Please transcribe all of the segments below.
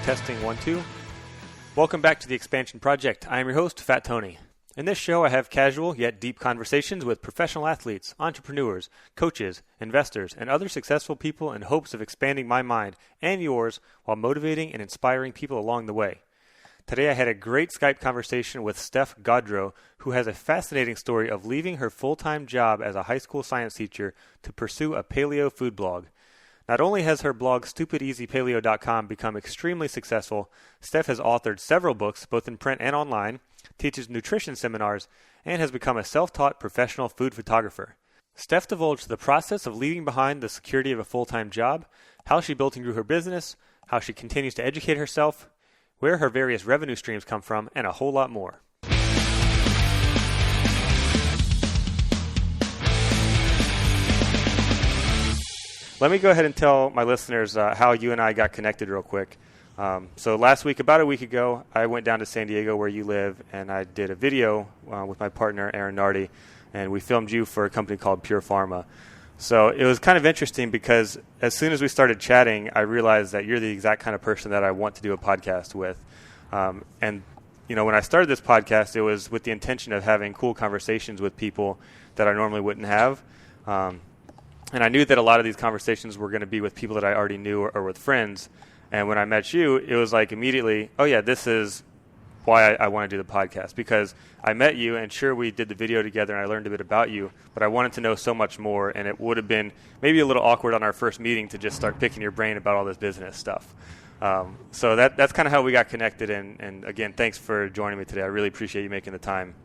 Testing 1, 2. Welcome back to the Expansion Project. I am your host, Fat Tony. In this show, I have casual yet deep conversations with professional athletes, entrepreneurs, coaches, investors, and other successful people in hopes of expanding my mind and yours while motivating and inspiring people along the way. Today, I had a great Skype conversation with Steph Gaudreau, who has a fascinating story of leaving her full-time job as a high school science teacher to pursue a paleo food blog. Not only has her blog StupidEasyPaleo.com become extremely successful, Steph has authored several books, both in print and online, teaches nutrition seminars, and has become a self-taught professional food photographer. Steph divulged the process of leaving behind the security of a full-time job, how she built and grew her business, how she continues to educate herself, where her various revenue streams come from, and a whole lot more. Let me go ahead and tell my listeners how you and I got connected real quick. So last week, about a week ago, I went down to San Diego where you live, and I did a video with my partner, Aaron Nardi, and we filmed you for a company called Pure Pharma. So it was kind of interesting because as soon as we started chatting, I realized that you're the exact kind of person that I want to do a podcast with. And, you know, when I started this podcast, it was with the intention of having cool conversations with people that I normally wouldn't have. And I knew that a lot of these conversations were going to be with people that I already knew or with friends. And when I met you, it was like immediately, oh, yeah, this is why I want to do the podcast. Because I met you, and sure, we did the video together, and I learned a bit about you. But I wanted to know so much more, and it would have been maybe a little awkward on our first meeting to just start picking your brain about all this business stuff. So that's kind of how we got connected. And again, thanks for joining me today. I really appreciate you making the time.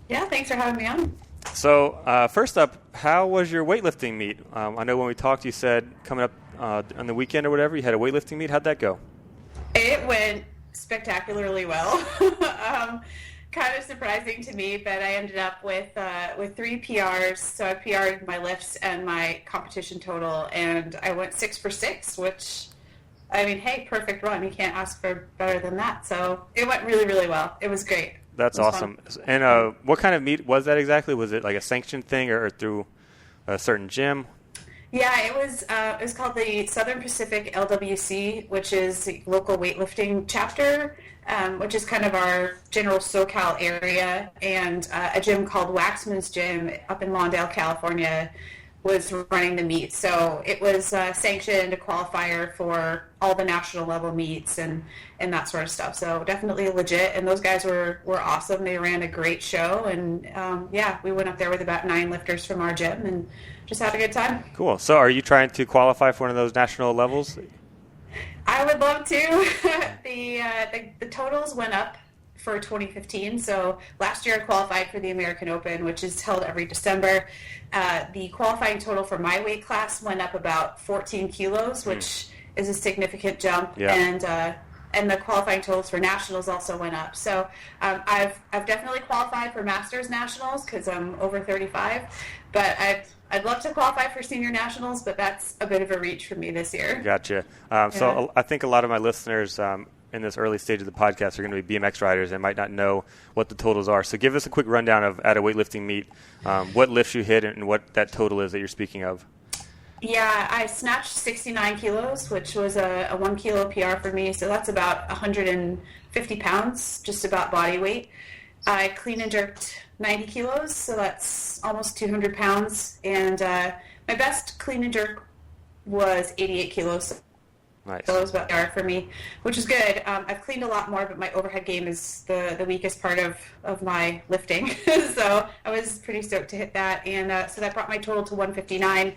Yeah, thanks for having me on. So first up, how was your weightlifting meet? I know when we talked, you said coming up on the weekend or whatever, you had a weightlifting meet. How'd that go? It went spectacularly well. Kind of surprising to me, but I ended up with 3 PRs. So I PR'd my lifts and my competition total, and I went 6 for 6, which, I mean, hey, perfect run. You can't ask for better than that. So it went really, really well. It was great. That's awesome. Fun. And what kind of meet was that exactly? Was it like a sanctioned thing or through a certain gym? Yeah, it was called the Southern Pacific LWC, which is the local weightlifting chapter, which is kind of our general SoCal area, and a gym called Waxman's Gym up in Lawndale, California, was running the meet. So it was sanctioned, a qualifier for all the national level meets and that sort of stuff. So definitely legit, and those guys were awesome. They ran a great show, and yeah, we went up there with about 9 lifters from our gym and just had a good time. Cool. So are you trying to qualify for one of those national levels? I would love to. The totals went up for 2015. So last year I qualified for the American Open, which is held every December. The qualifying total for my weight class went up about 14 kilos, which is a significant jump. Yeah. And the qualifying totals for nationals also went up. So I've definitely qualified for Masters Nationals because I'm over 35. But I'd love to qualify for senior nationals, but that's a bit of a reach for me this year. Gotcha. So I think a lot of my listeners in this early stage of the podcast are going to be BMX riders and might not know what the totals are. So give us a quick rundown of at a weightlifting meet, what lifts you hit and what that total is that you're speaking of. Yeah, I snatched 69 kilos, which was a 1 kilo PR for me. So that's about 150 pounds, just about body weight. I clean and jerked 90 kilos, so that's almost 200 pounds. And my best clean and jerk was 88 kilos. Nice. So it was about PR for me, which is good. I've cleaned a lot more, but my overhead game is the weakest part of my lifting. So I was pretty stoked to hit that. And so that brought my total to 159.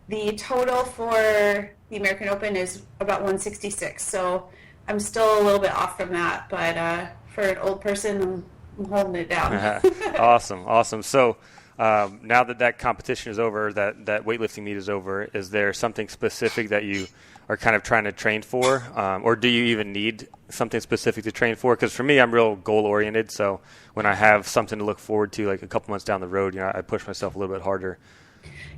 The total for the American Open is about 166. So I'm still a little bit off from that. But for an old person, I'm holding it down. Awesome. So now that competition is over, that weightlifting meet is over, is there something specific that you are kind of trying to train for? Or do you even need something specific to train for? Because for me, I'm real goal-oriented. So when I have something to look forward to, like a couple months down the road, you know, I push myself a little bit harder.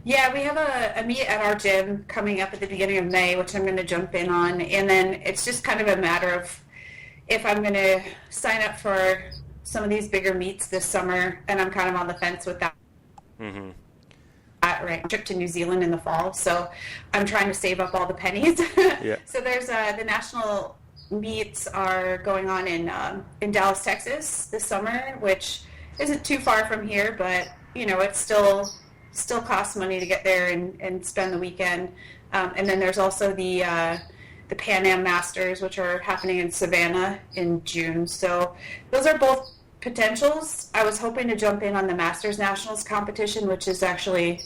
Yeah, we have a meet at our gym coming up at the beginning of May, which I'm going to jump in on. And then it's just kind of a matter of if I'm going to sign up for some of these bigger meets this summer, and I'm kind of on the fence with that. Mm-hmm. Trip to New Zealand in the fall, so I'm trying to save up all the pennies. Yeah. So there's the national meets are going on in Dallas, Texas this summer, which isn't too far from here, but it still costs money to get there and spend the weekend. And then there's also the Pan Am Masters, which are happening in Savannah in June. So those are both potentials. I was hoping to jump in on the Masters Nationals competition, which is actually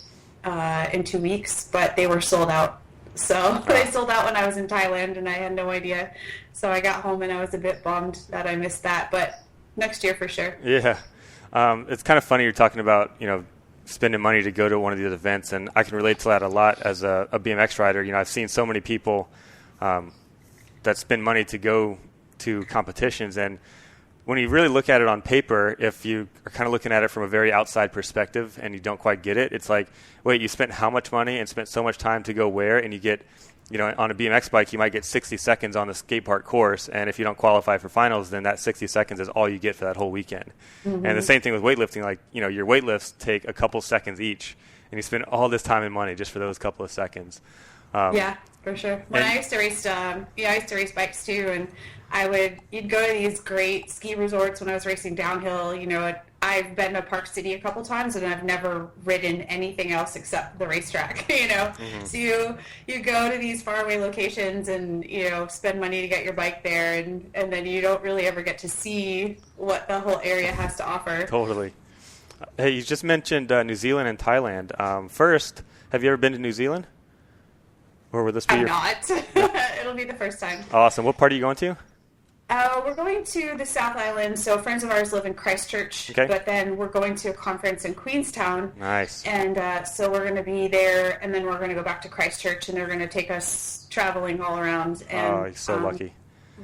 in 2 weeks, but they were sold out. So they sold out when I was in Thailand, and I had no idea. So I got home, and I was a bit bummed that I missed that. But next year for sure. Yeah. It's kind of funny you're talking about, spending money to go to one of these events, and I can relate to that a lot as a BMX rider. I've seen so many people that spend money to go to competitions, and when you really look at it on paper, if you are kind of looking at it from a very outside perspective and you don't quite get it, it's like, wait, you spent how much money and spent so much time to go where, and you get, on a BMX bike, you might get 60 seconds on the skate park course, and if you don't qualify for finals, then that 60 seconds is all you get for that whole weekend. Mm-hmm. And the same thing with weightlifting, like, your weight lifts take a couple seconds each, and you spend all this time and money just for those couple of seconds. Yeah, for sure. When I used to race, I used to race bikes too, and you'd go to these great ski resorts when I was racing downhill. I've been to Park City a couple times, and I've never ridden anything else except the racetrack. Mm-hmm. So you go to these faraway locations and spend money to get your bike there, and then you don't really ever get to see what the whole area has to offer. Totally. Hey, you just mentioned New Zealand and Thailand. First, have you ever been to New Zealand? Or will this be I'm not. It'll be the first time. Awesome. What part are you going to? We're going to the South Island. So friends of ours live in Christchurch, okay. But then we're going to a conference in Queenstown. Nice. And so we're going to be there, and then we're going to go back to Christchurch, and they're going to take us traveling all around. And, you're so lucky.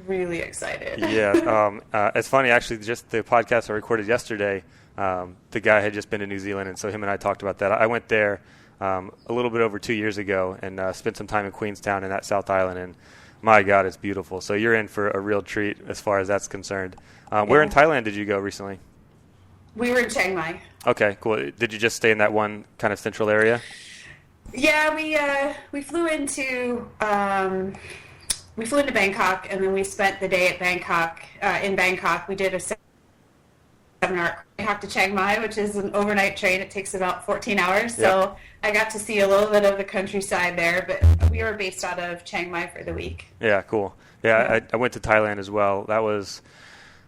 Really excited. Yeah. It's funny, actually, just the podcast I recorded yesterday, the guy had just been to New Zealand, and so him and I talked about that. I went there a little bit over 2 years ago and spent some time in Queenstown and that South Island, and my God, it's beautiful. So you're in for a real treat as far as that's concerned. Where in Thailand did you go recently? We were in Chiang Mai. Okay, cool. Did you just stay in that one kind of central area? Yeah, we flew into Bangkok, and then we spent the day at Bangkok. In Bangkok, we did a seminar Bangkok to Chiang Mai, which is an overnight train. It takes about 14 hours. Yep. So I got to see a little bit of the countryside there, but we were based out of Chiang Mai for the week. Yeah, cool. Yeah, I went to Thailand as well. That was,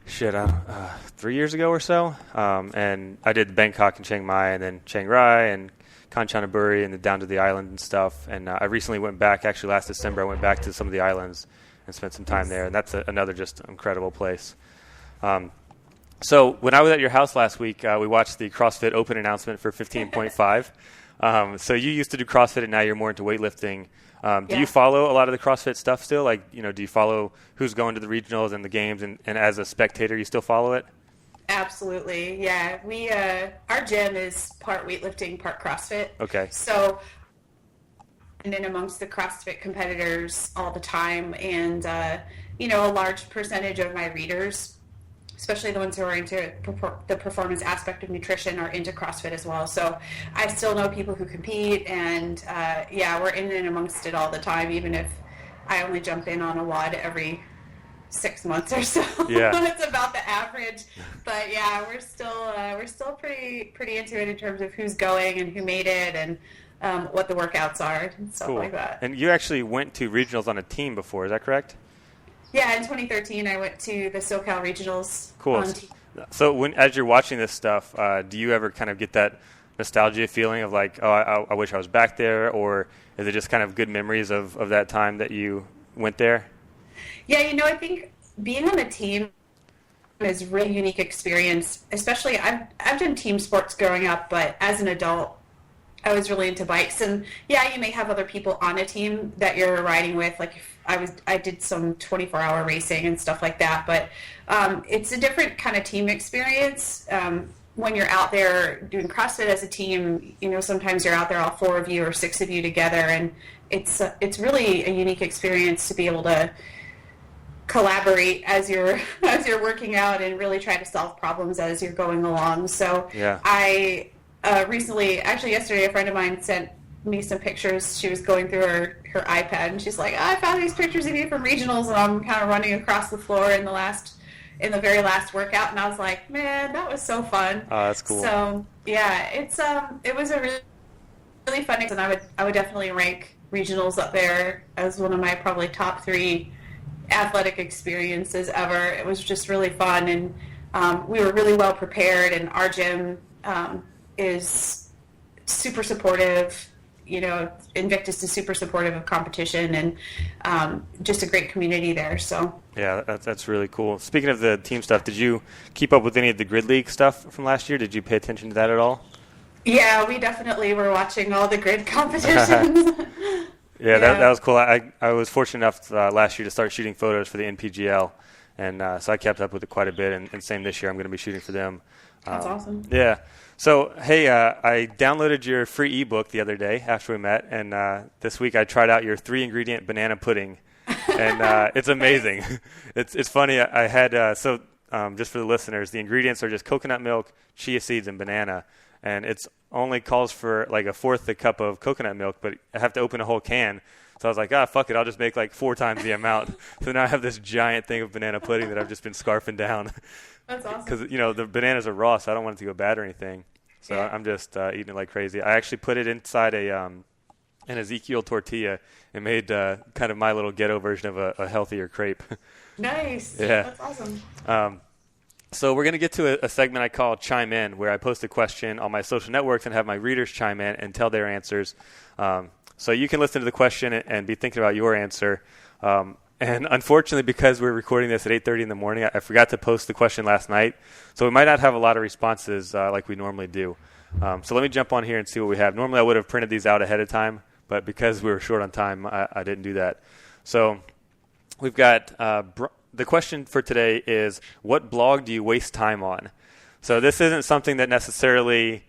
3 years ago or so. And I did Bangkok and Chiang Mai, and then Chiang Rai and Kanchanaburi, and then down to the island and stuff. And I recently went back, actually last December, I went back to some of the islands and spent some time there. And that's another just incredible place. So when I was at your house last week, we watched the CrossFit Open announcement for 15.5. So you used to do CrossFit, and now you're more into weightlifting. Do you follow a lot of the CrossFit stuff still? Like, do you follow who's going to the regionals and the games, and as a spectator, you still follow it? Absolutely, yeah. We our gym is part weightlifting, part CrossFit. Okay. So, and then amongst the CrossFit competitors all the time, and a large percentage of my readers, especially the ones who are into the performance aspect of nutrition, are into CrossFit as well. So I still know people who compete, and we're in and amongst it all the time, even if I only jump in on a WOD every 6 months or so. Yeah. It's about the average. But yeah, we're still pretty into it in terms of who's going and who made it, and what the workouts are and stuff like that. And you actually went to regionals on a team before, is that correct? Yeah, in 2013, I went to the SoCal Regionals. Cool. So as you're watching this stuff, do you ever kind of get that nostalgia feeling of like, oh, I wish I was back there, or is it just kind of good memories of that time that you went there? Yeah, I think being on a team is a really unique experience. Especially, I've done team sports growing up, but as an adult, I was really into bikes. And yeah, you may have other people on a team that you're riding with. Like I did some 24-hour racing and stuff like that. But it's a different kind of team experience. When you're out there doing CrossFit as a team, sometimes you're out there, all 4 of you or 6 of you together, and it's really a unique experience to be able to collaborate as you're working out and really try to solve problems as you're going along. So yeah. I recently, actually yesterday, a friend of mine sent me some pictures. She was going through her iPad, and she's like, I found these pictures of you from regionals, and I'm kind of running across the floor in the very last workout, and I was like, man, that was so fun. Oh, that's cool. So yeah, it was a really, really fun, and I would definitely rank regionals up there as one of my probably top 3 athletic experiences ever. It was just really fun, and we were really well prepared, and our gym is super supportive. You know, Invictus is super supportive of competition, and just a great community there. So yeah, that's really cool. Speaking of the team stuff, did you keep up with any of the Grid League stuff from last year? Did you pay attention to that at all? Yeah, we definitely were watching all the grid competitions. Yeah, that was cool. I was fortunate enough last year to start shooting photos for the NPGL, and so I kept up with it quite a bit, and same this year. I'm going to be shooting for them. That's awesome. Yeah. So, hey, I downloaded your free ebook the other day after we met, and this week I tried out your 3-ingredient banana pudding, and it's amazing. It's funny. I had just for the listeners, the ingredients are just coconut milk, chia seeds, and banana, and it's only calls for like 1/4 the cup of coconut milk, but I have to open a whole can. So I was like, fuck it, I'll just make like 4 times the amount. So now I have this giant thing of banana pudding that I've just been scarfing down. That's awesome. Because, the bananas are raw, so I don't want it to go bad or anything. So yeah. I'm just eating it like crazy. I actually put it inside an Ezekiel tortilla and made kind of my little ghetto version of a healthier crepe. Nice. Yeah. That's awesome. So we're going to get to a segment I call Chime In, where I post a question on my social networks and have my readers chime in and tell their answers. So you can listen to the question and be thinking about your answer. And unfortunately, because we're recording this at 8:30 in the morning, I forgot to post the question last night. So we might not have a lot of responses like we normally do. So let me jump on here and see what we have. Normally, I would have printed these out ahead of time, but because we were short on time, I didn't do that. So we've got the question for today is, what blog do you waste time on? So this isn't something that necessarily,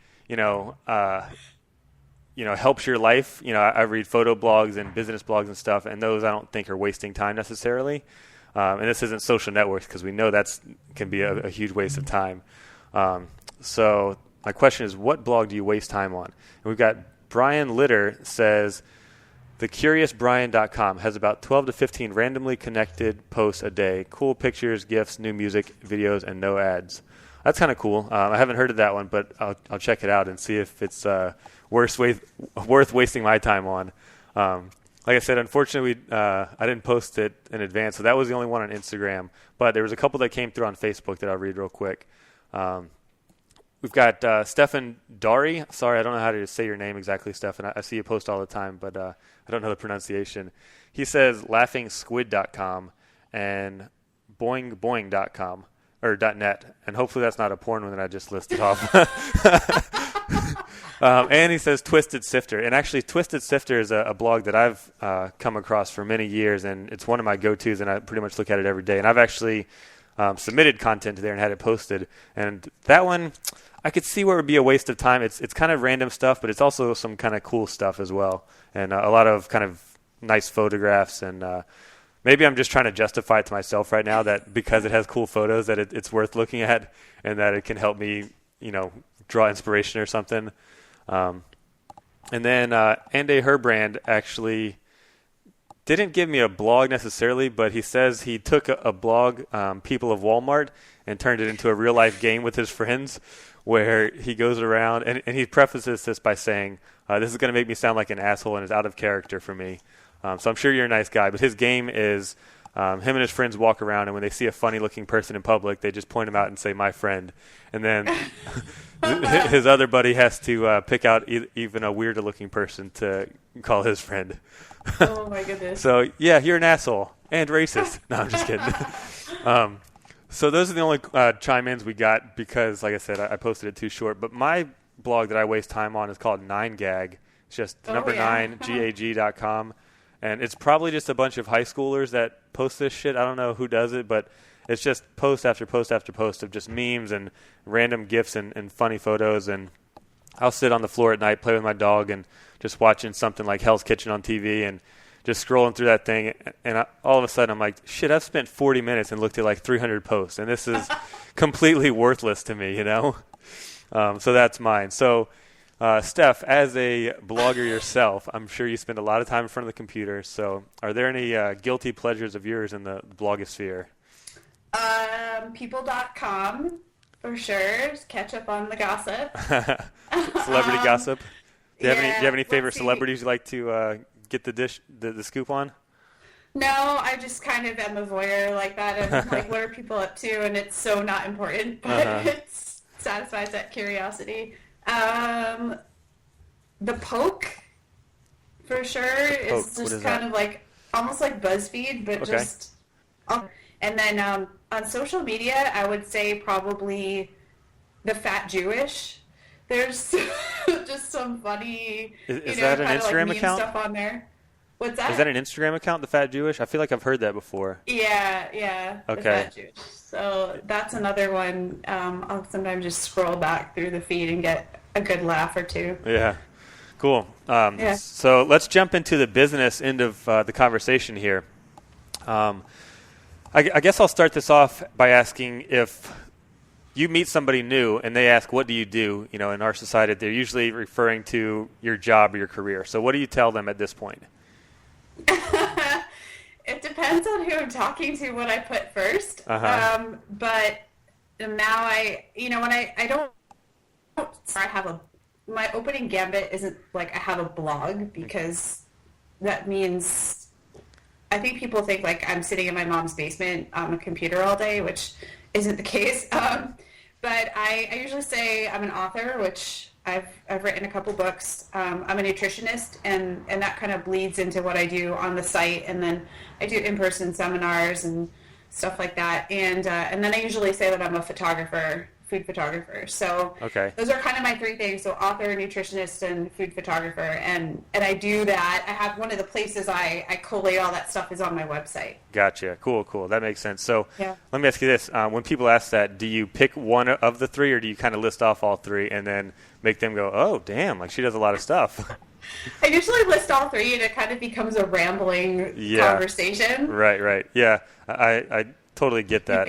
helps your life. I read photo blogs and business blogs and stuff, and those I don't think are wasting time necessarily. And this isn't social networks, because we know can be a huge waste of time. So my question is, what blog do you waste time on? And we've got Brian Litter says, thecuriousbrian.com has about 12 to 15 randomly connected posts a day. Cool pictures, GIFs, new music, videos, and no ads. That's kind of cool. I haven't heard of that one, but I'll check it out and see if it's worth wasting my time on. Like I said, unfortunately, I didn't post it in advance, so that was the only one on Instagram. But there was a couple that came through on Facebook that I'll read real quick. We've got Stephen Dari. Sorry, I don't know how to say your name exactly, Stephen. I see you post all the time, but I don't know the pronunciation. He says laughingsquid.com and boingboing.com. Or .net, and hopefully that's not a porn one that I just listed off. And he says Twisted Sifter, and actually Twisted Sifter is a blog that I've come across for many years, and it's one of my go-tos, and I pretty much look at it every day. And I've actually submitted content there and had it posted, and that one I could see where it would be a waste of time. It's kind of random stuff, but it's also some kind of cool stuff as well, and a lot of kind of nice photographs and. Maybe I'm just trying to justify it to myself right now that because it has cool photos that it's worth looking at and that it can help me, draw inspiration or something. And then Ande Herbrand actually didn't give me a blog necessarily, but he says he took a blog, People of Walmart, and turned it into a real-life game with his friends where he goes around, and he prefaces this by saying, this is going to make me sound like an asshole and is out of character for me. So I'm sure you're a nice guy, but his game is him and his friends walk around, and when they see a funny-looking person in public, they just point him out and say, my friend. And then his other buddy has to pick out even a weirder-looking person to call his friend. Oh, my goodness. So, yeah, you're an asshole and racist. No, I'm just kidding. So those are the only chime-ins we got because, like I said, I posted it too short. But my blog that I waste time on is called 9gag. It's just number 9, gag.com. And it's probably just a bunch of high schoolers that post this shit. I don't know who does it, but it's just post after post after post of just memes and random GIFs and funny photos. And I'll sit on the floor at night, play with my dog, and just watching something like Hell's Kitchen on TV and just scrolling through that thing. And all of a sudden I'm like, shit, I've spent 40 minutes and looked at like 300 posts. And this is completely worthless to me, So that's mine. So Steph, as a blogger yourself, I'm sure you spend a lot of time in front of the computer. So are there any guilty pleasures of yours in the blogosphere? People.com, for sure. Just catch up on the gossip. Celebrity gossip? Do you have any favorite let's see. celebrities you like to get the scoop on? No, I just kind of am a voyeur like that. And like, what are people up to? And it's so not important, but it satisfies that curiosity. The Poke, for sure, is just kind of like almost like BuzzFeed, but just. And then on social media, I would say probably the Fat Jewish. There's just some funny, is that an Instagram like account? Stuff on there. What's that? Is that an Instagram account, the Fat Jewish? I feel like I've heard that before. Yeah. Okay. The Fat Jewish. So that's another one. I'll sometimes just scroll back through the feed and get a good laugh or two. Yeah. Cool. So let's jump into the business end of the conversation here. I guess I'll start this off by asking, if you meet somebody new and they ask, what do you do? In our society, they're usually referring to your job or your career. So what do you tell them at this point? It depends on who I'm talking to, what I put first. But now my opening gambit isn't like I have a blog, because that means I think people think like I'm sitting in my mom's basement on a computer all day, which isn't the case. But I usually say I'm an author, which I've written a couple books. I'm a nutritionist, and that kind of bleeds into what I do on the site, and then I do in-person seminars and stuff like that. And then I usually say that I'm a photographer, food photographer. So those are kind of my three things. So author, nutritionist, and food photographer. And I do that. I have one of the places I collate all that stuff is on my website. Gotcha. Cool. That makes sense. So let me ask you this. When people ask that, do you pick one of the three, or do you kind of list off all three and then make them go, oh, damn, like she does a lot of stuff? I usually list all three, and it kind of becomes a rambling conversation. Right. Yeah, I totally get that.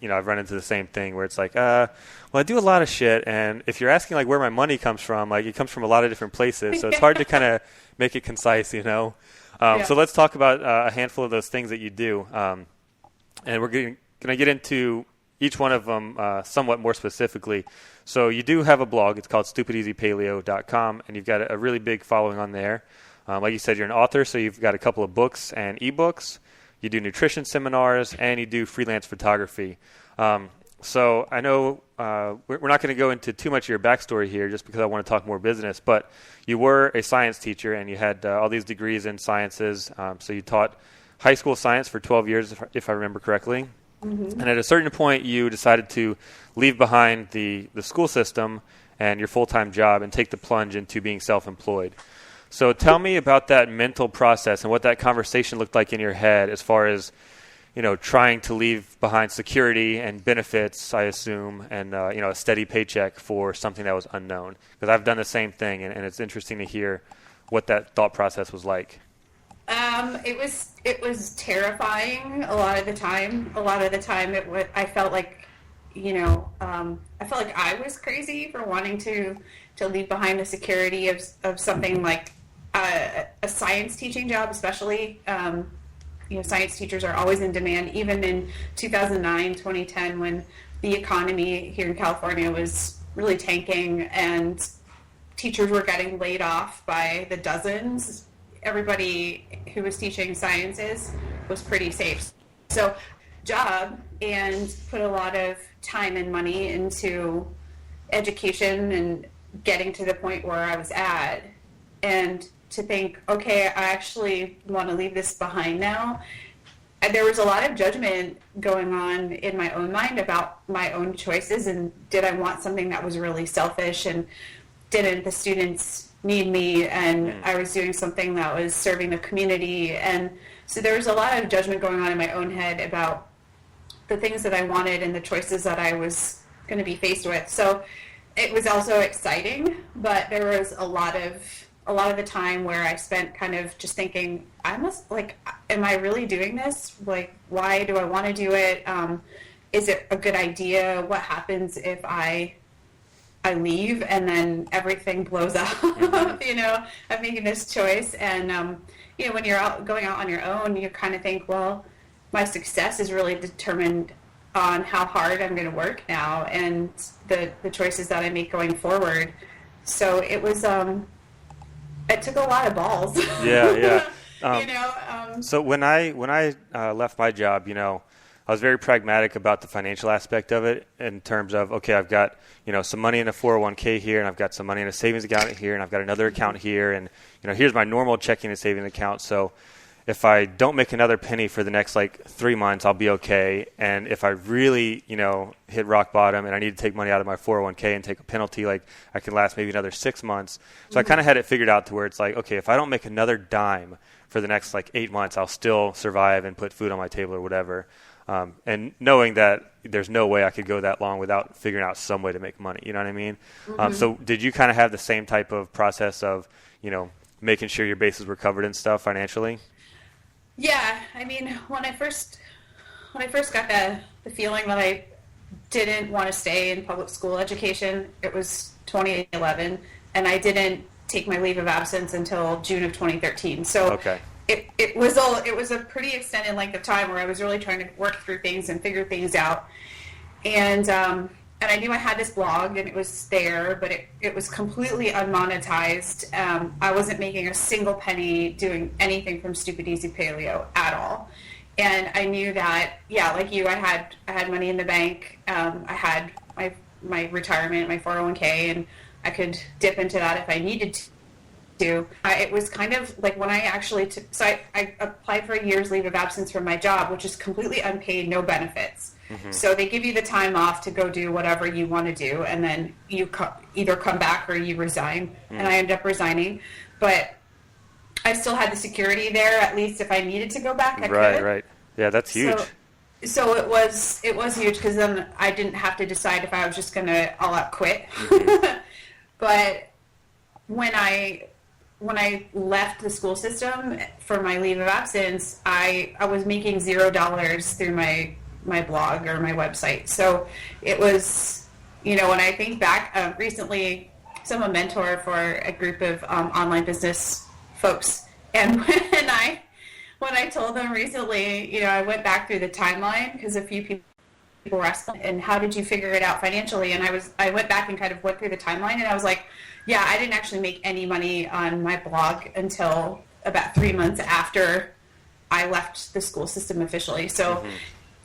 I've run into the same thing where it's like, well, I do a lot of shit, and if you're asking like where my money comes from, like it comes from a lot of different places, so it's hard to kind of make it concise, So let's talk about a handful of those things that you do, and we're going to get into each one of them somewhat more specifically. So you do have a blog. It's called stupideasypaleo.com, and you've got a really big following on there. Like you said, you're an author, so you've got a couple of books and ebooks. You do nutrition seminars, and you do freelance photography. So I know we're not going to go into too much of your backstory here, just because I want to talk more business, but you were a science teacher, and you had all these degrees in sciences. So you taught high school science for 12 years, if I remember correctly. Mm-hmm. And at a certain point, you decided to leave behind the school system and your full-time job and take the plunge into being self-employed. So tell me about that mental process and what that conversation looked like in your head, as far as, trying to leave behind security and benefits, I assume, and, a steady paycheck for something that was unknown. Because I've done the same thing, and it's interesting to hear what that thought process was like. It was terrifying a lot of the time. I felt like, I felt like I was crazy for wanting to leave behind the security of something like a science teaching job, especially. Science teachers are always in demand, even in 2009, 2010, when the economy here in California was really tanking and teachers were getting laid off by the dozens. Everybody who was teaching sciences was pretty safe. So, job, and put a lot of time and money into education and getting to the point where I was at, and to think, okay, I actually want to leave this behind now. And there was a lot of judgment going on in my own mind about my own choices, and did I want something that was really selfish, and didn't the students need me, and I was doing something that was serving the community. And so there was a lot of judgment going on in my own head about the things that I wanted and the choices that I was going to be faced with. So it was also exciting, but there was a lot of the time where I spent kind of just thinking, am I really doing this? Like, why do I want to do it? Is it a good idea? What happens if I I leave and then everything blows up. I'm making this choice. And, when you're going out on your own, you kind of think, well, my success is really determined on how hard I'm going to work now and the choices that I make going forward. So it was, it took a lot of balls. Yeah. So when I left my job, I was very pragmatic about the financial aspect of it in terms of, okay, I've got, some money in a 401k here, and I've got some money in a savings account here, and I've got another account here, and, here's my normal checking and savings account. So if I don't make another penny for the next 3 months, I'll be okay. And if I really, hit rock bottom and I need to take money out of my 401k and take a penalty, I can last maybe another 6 months. So I kind of had it figured out to where it's okay, if I don't make another dime for the next 8 months, I'll still survive and put food on my table or whatever. And knowing that there's no way I could go that long without figuring out some way to make money. You know what I mean? So did you kind of have the same type of process of, making sure your bases were covered and stuff financially? Yeah. I mean, when I first got the feeling that I didn't want to stay in public school education, it was 2011, and I didn't take my leave of absence until June of 2013. So okay. It was a pretty extended length of time where I was really trying to work through things and figure things out. And I knew I had this blog and it was there, but it was completely unmonetized. I wasn't making a single penny doing anything from Stupid Easy Paleo at all. And I knew that, like you, I had money in the bank. I had my retirement, my 401k, and I could dip into that if I needed to. It was kind of like when I actually I applied for a year's leave of absence from my job, which is completely unpaid, no benefits. Mm-hmm. So they give you the time off to go do whatever you want to do, and then you either come back or you resign. Mm-hmm. And I ended up resigning, but I still had the security there. At least if I needed to go back, I could. Right. Yeah, that's huge. So it was huge because then I didn't have to decide if I was just going to all out quit. Mm-hmm. But when I left the school system for my leave of absence, I was making $0 through my blog or my website. So it was, when I think back, recently, so I'm a mentor for a group of online business folks. And when I told them recently, I went back through the timeline because a few people were asking, and how did you figure it out financially? And I went back and kind of went through the timeline, and I was like, yeah, I didn't actually make any money on my blog until about 3 months after I left the school system officially. So mm-hmm.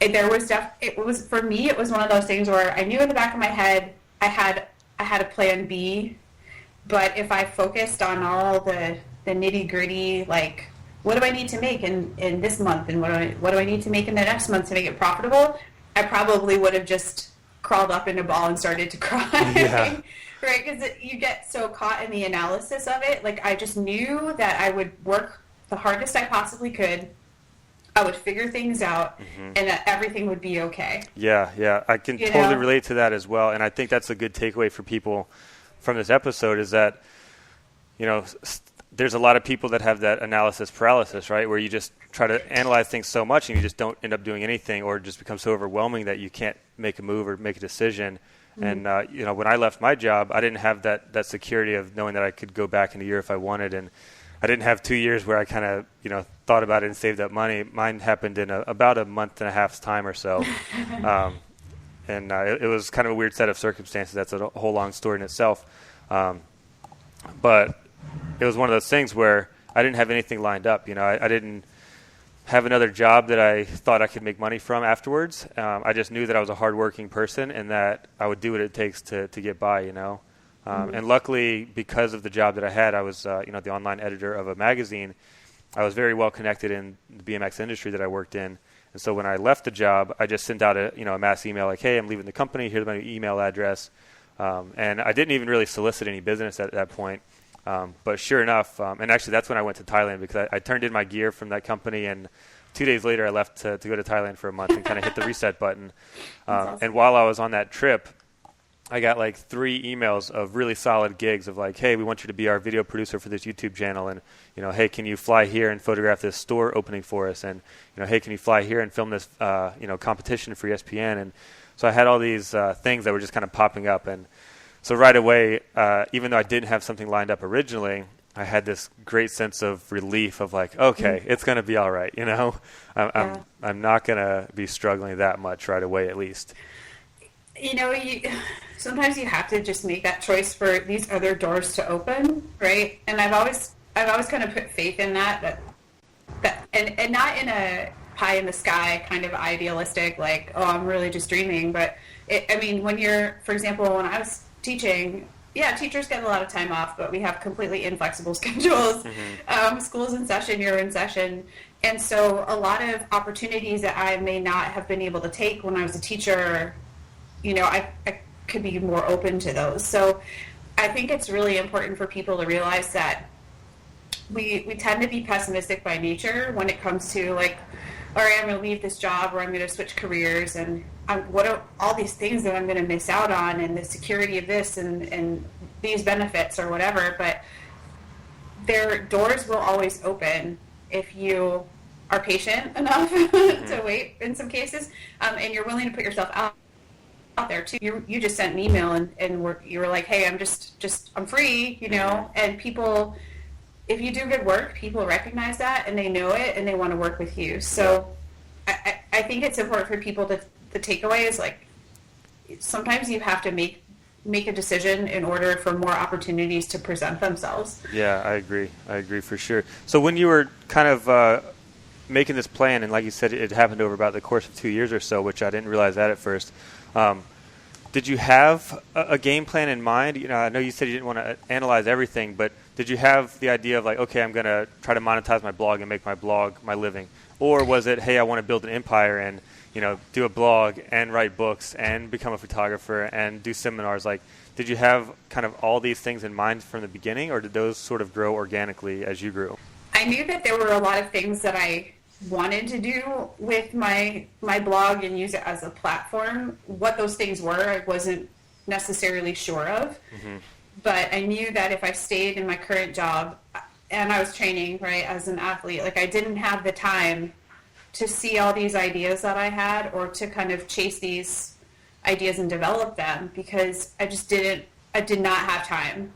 For me, it was one of those things where I knew in the back of my head I had a plan B, but if I focused on all the nitty gritty, what do I need to make in this month, and what do I need to make in the next month to make it profitable, I probably would have just crawled up in a ball and started to cry. Yeah. Right, because you get so caught in the analysis of it. I just knew that I would work the hardest I possibly could. I would figure things out, mm-hmm. and that everything would be okay. Yeah. I can totally relate to that as well. And I think that's a good takeaway for people from this episode is that, there's a lot of people that have that analysis paralysis, right, where you just try to analyze things so much and you just don't end up doing anything, or it just becomes so overwhelming that you can't make a move or make a decision. Mm-hmm. And, when I left my job, I didn't have that security of knowing that I could go back in a year if I wanted. And I didn't have 2 years where I kind of, thought about it and saved up money. Mine happened in about a month and a half's time or so. It was kind of a weird set of circumstances. That's a whole long story in itself. But it was one of those things where I didn't have anything lined up. I didn't have another job that I thought I could make money from afterwards. I just knew that I was a hardworking person and that I would do what it takes to get by, Mm-hmm. And luckily, because of the job that I had, I was, the online editor of a magazine. I was very well connected in the BMX industry that I worked in. And so when I left the job, I just sent out a mass email like, hey, I'm leaving the company. Here's my email address. And I didn't even really solicit any business at that point. But sure enough, and actually that's when I went to Thailand because I turned in my gear from that company, and 2 days later I left to go to Thailand for a month and kind of hit the reset button. Awesome. And while I was on that trip, I got 3 emails of really solid gigs of hey, we want you to be our video producer for this YouTube channel, and hey, can you fly here and photograph this store opening for us, and hey, can you fly here and film this competition for ESPN. And so I had all these things that were just kind of popping up, and So right away, even though I didn't have something lined up originally, I had this great sense of relief of like, okay, it's going to be all right. I'm not going to be struggling that much right away, at least. Sometimes you have to just make that choice for these other doors to open, right? And I've always kind of put faith in that and not in a pie in the sky kind of idealistic, like, oh, I'm really just dreaming. But when you're, for example, when I was teaching, teachers get a lot of time off, but we have completely inflexible schedules. School's in session, you're in session. And so a lot of opportunities that I may not have been able to take when I was a teacher, I could be more open to those. So I think it's really important for people to realize that we tend to be pessimistic by nature when it comes to like, all right, I'm going to leave this job or I'm going to switch careers and what are all these things that I'm going to miss out on and the security of this and these benefits or whatever. But their doors will always open if you are patient enough to wait in some cases, and you're willing to put yourself out there too. You just sent an email and you were like, hey, I'm free, and people, if you do good work, people recognize that and they know it and they want to work with you. So I think it's important for people to, the takeaway is like, sometimes you have to make a decision in order for more opportunities to present themselves. Yeah, I agree for sure. So when you were kind of making this plan, and like you said, it happened over about the course of 2 years or so, which I didn't realize that at first. Did you have a game plan in mind? I know you said you didn't want to analyze everything, but did you have the idea of like, okay, I'm going to try to monetize my blog and make my blog my living? Or was it, hey, I want to build an empire and, do a blog and write books and become a photographer and do seminars? Like, did you have kind of all these things in mind from the beginning, or did those sort of grow organically as you grew? I knew that there were a lot of things that I wanted to do with my blog and use it as a platform. What those things were, I wasn't necessarily sure of. But I knew that if I stayed in my current job and I was training, right, as an athlete, like I didn't have the time to see all these ideas that I had or to kind of chase these ideas and develop them, because I did not have time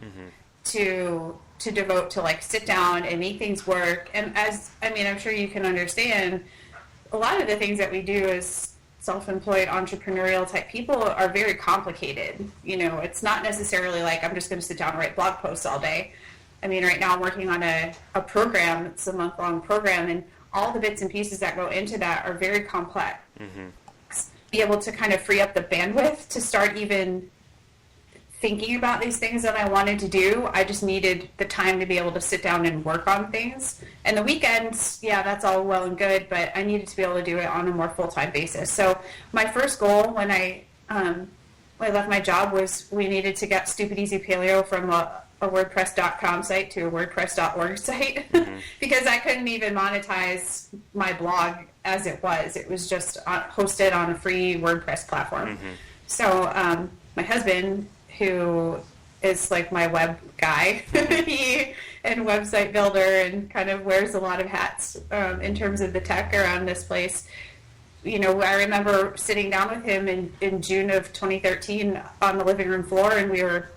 to devote to like sit down and make things work. And I'm sure you can understand, a lot of the things that we do as self-employed entrepreneurial type people are very complicated. It's not necessarily like I'm just going to sit down and write blog posts all day. Right now I'm working on a program. It's a month-long program, and all the bits and pieces that go into that are very complex. Be able to kind of free up the bandwidth to start even thinking about these things that I wanted to do. I just needed the time to be able to sit down and work on things. And the weekends, that's all well and good, but I needed to be able to do it on a more full-time basis. So my first goal when I left my job was we needed to get Stupid Easy Paleo from a WordPress.com site to a WordPress.org site because I couldn't even monetize my blog as it was. It was just hosted on a free WordPress platform. So my husband, who is like my web guy, and website builder and kind of wears a lot of hats in terms of the tech around this place. I remember sitting down with him in June of 2013 on the living room floor, and we were,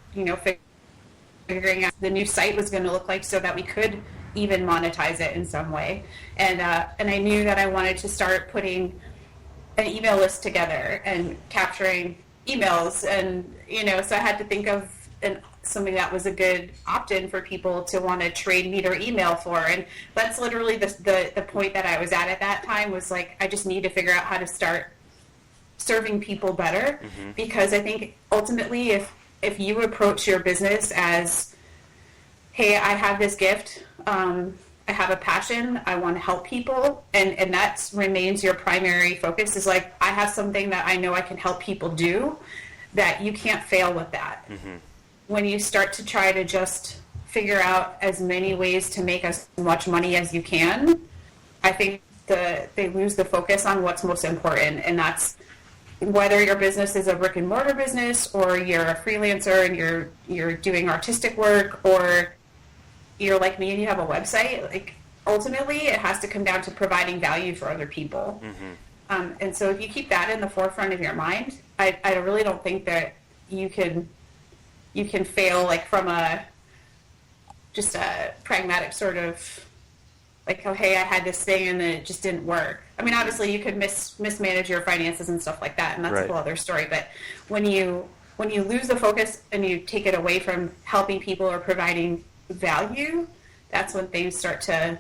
figuring out the new site was going to look like so that we could even monetize it in some way. And I knew that I wanted to start putting an email list together and capturing emails, and so I had to think of something that was a good opt-in for people to want to trade me their email for. And that's literally the point that I was at that time, was like, I just need to figure out how to start serving people better, because I think ultimately if you approach your business as, hey, I have this gift, I have a passion, I want to help people, and that remains your primary focus, is like, I have something that I know I can help people do, that you can't fail with that. When you start to try to just figure out as many ways to make as much money as you can, I think they lose the focus on what's most important, and that's whether your business is a brick and mortar business, or you're a freelancer and you're doing artistic work, or you're like me and you have a website. Like, ultimately it has to come down to providing value for other people. And so if you keep that in the forefront of your mind, I really don't think that you can you can fail like from just a pragmatic sort of like, oh, hey, I had this thing and then it just didn't work. I mean, obviously you could mismanage your finances and stuff like that, and that's a whole other story. But when you lose the focus and you take it away from helping people or providing value, that's when things start to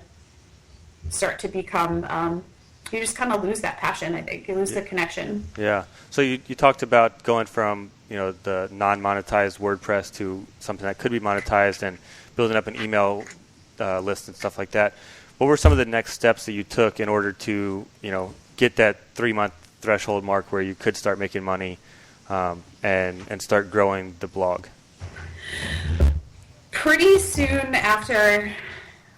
become, you just kind of lose that passion, I think. You lose the connection. Yeah. So you talked about going from, the non-monetized WordPress to something that could be monetized and building up an email list and stuff like that. What were some of the next steps that you took in order to, get that 3-month threshold mark where you could start making money and start growing the blog? Pretty soon after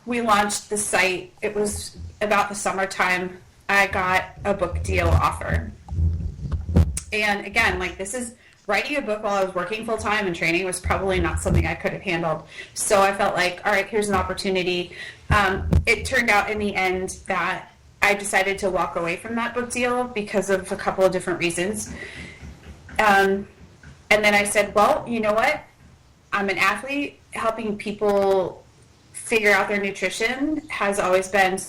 we launched the site, it was about the summertime, I got a book deal offer. And again, like, this is writing a book while I was working full time and training was probably not something I could have handled. So I felt like, all right, here's an opportunity. It turned out in the end that I decided to walk away from that book deal because of a couple of different reasons. And then I said, well, you know what? I'm an athlete. Helping people figure out their nutrition has always been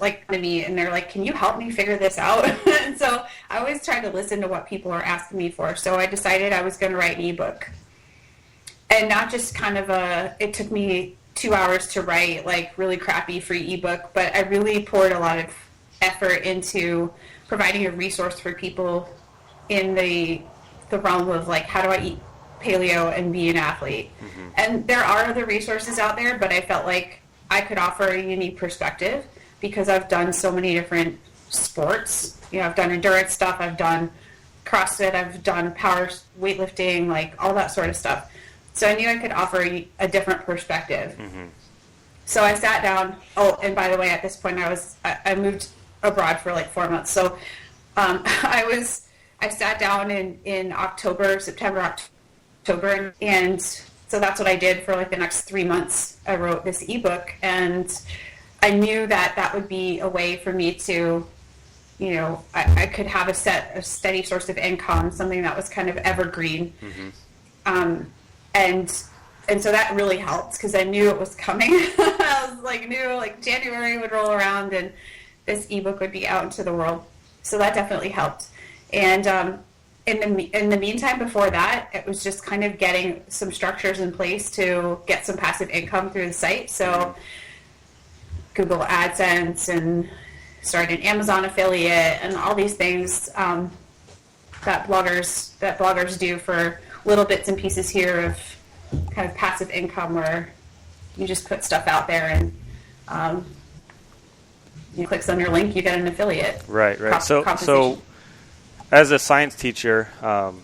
like to me, and they're like, can you help me figure this out? And so I always try to listen to what people are asking me for. So I decided I was going to write an ebook, and not just kind of it took me 2 hours to write, like, really crappy free ebook, but I really poured a lot of effort into providing a resource for people in the realm of, like, how do I eat paleo and be an athlete? Mm-hmm. And there are other resources out there, but I felt like I could offer a unique perspective because I've done so many different sports. I've done endurance stuff, I've done CrossFit, I've done power weightlifting, like all that sort of stuff. So I knew I could offer a different perspective. Mm-hmm. So I sat down. Oh, and by the way, at this point I moved abroad for like 4 months. So I sat down in September, October, and so that's what I did for like the next 3 months. I wrote this ebook, and I knew that would be a way for me to, I could have a steady source of income, something that was kind of evergreen. Mm-hmm. And so that really helped because I knew it was coming. I was like, January would roll around and this ebook would be out into the world. So that definitely helped. And in the meantime, before that, it was just kind of getting some structures in place to get some passive income through the site. So Google AdSense and started an Amazon affiliate and all these things that bloggers do for little bits and pieces here of kind of passive income where you just put stuff out there and you clicks on your link, you get an affiliate. Right. So as a science teacher, I'm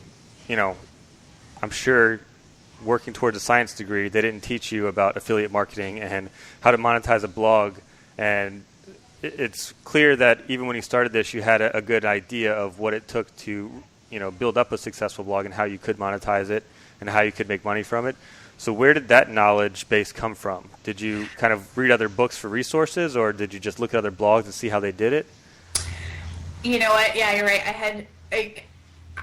sure working towards a science degree, they didn't teach you about affiliate marketing and how to monetize a blog. And it's clear that even when you started this, you had a good idea of what it took to, build up a successful blog and how you could monetize it and how you could make money from it. So where did that knowledge base come from? Did you kind of read other books for resources, or did you just look at other blogs and see how they did it? You know what? Yeah, you're right.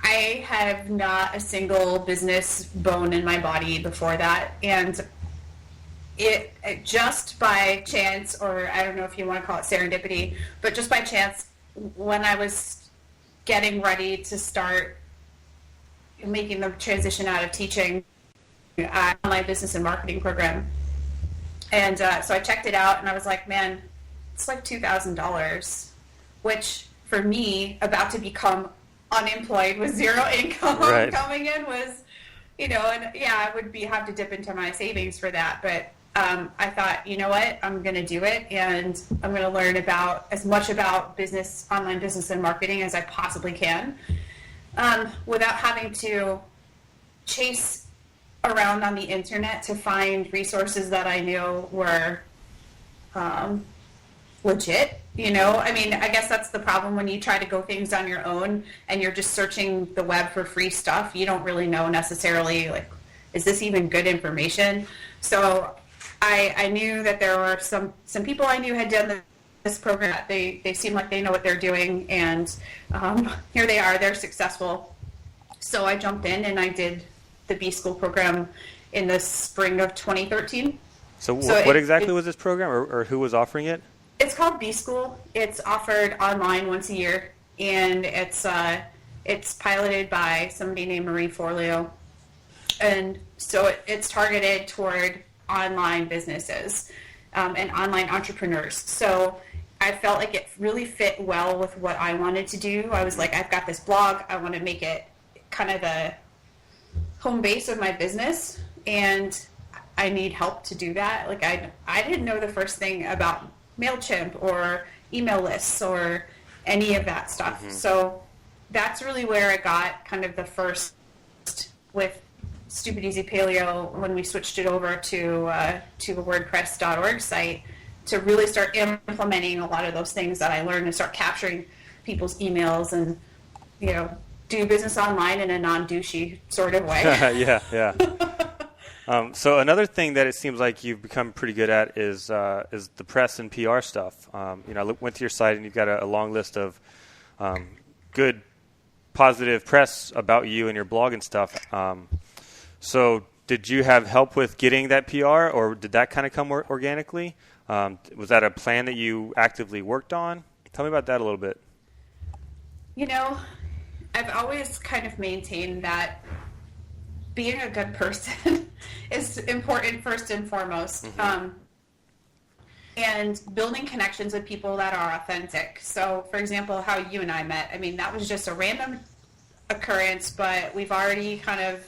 I have not a single business bone in my body before that, and it just by chance, or I don't know if you want to call it serendipity, but just by chance, when I was getting ready to start making the transition out of teaching, online business and marketing program, and so I checked it out, and I was like, man, it's like $2,000, which for me, about to become unemployed with zero income coming in was, and I would have to dip into my savings for that. But I thought, you know what, I'm going to do it, and I'm going to learn about as much about business, online business and marketing as I possibly can, without having to chase around on the internet to find resources that I knew were legit. I guess that's the problem when you try to go things on your own and you're just searching the web for free stuff. You don't really know necessarily, like, is this even good information? So I knew that there were some people I knew had done this program. They seem like they know what they're doing, and here they are. They're successful. So I jumped in and I did the B School program in the spring of 2013. So what exactly was this program, or who was offering it? It's called B School. It's offered online once a year, and it's piloted by somebody named Marie Forleo. And so it's targeted toward online businesses and online entrepreneurs. So I felt like it really fit well with what I wanted to do. I was like, I've got this blog. I want to make it kind of the home base of my business, and I need help to do that. Like I didn't know the first thing about MailChimp or email lists or any of that stuff. Mm-hmm. So that's really where I got kind of the first with Stupid Easy Paleo when we switched it over to a WordPress.org site to really start implementing a lot of those things that I learned and start capturing people's emails and, do business online in a non-douchey sort of way. Yeah. So another thing that it seems like you've become pretty good at is the press and PR stuff. I went to your site and you've got a long list of good, positive press about you and your blog and stuff. So did you have help with getting that PR, or did that kind of come organically? Was that a plan that you actively worked on? Tell me about that a little bit. I've always kind of maintained that being a good person is important first and foremost. Mm-hmm. And building connections with people that are authentic. So, for example, how you and I met, that was just a random occurrence, but we've already kind of,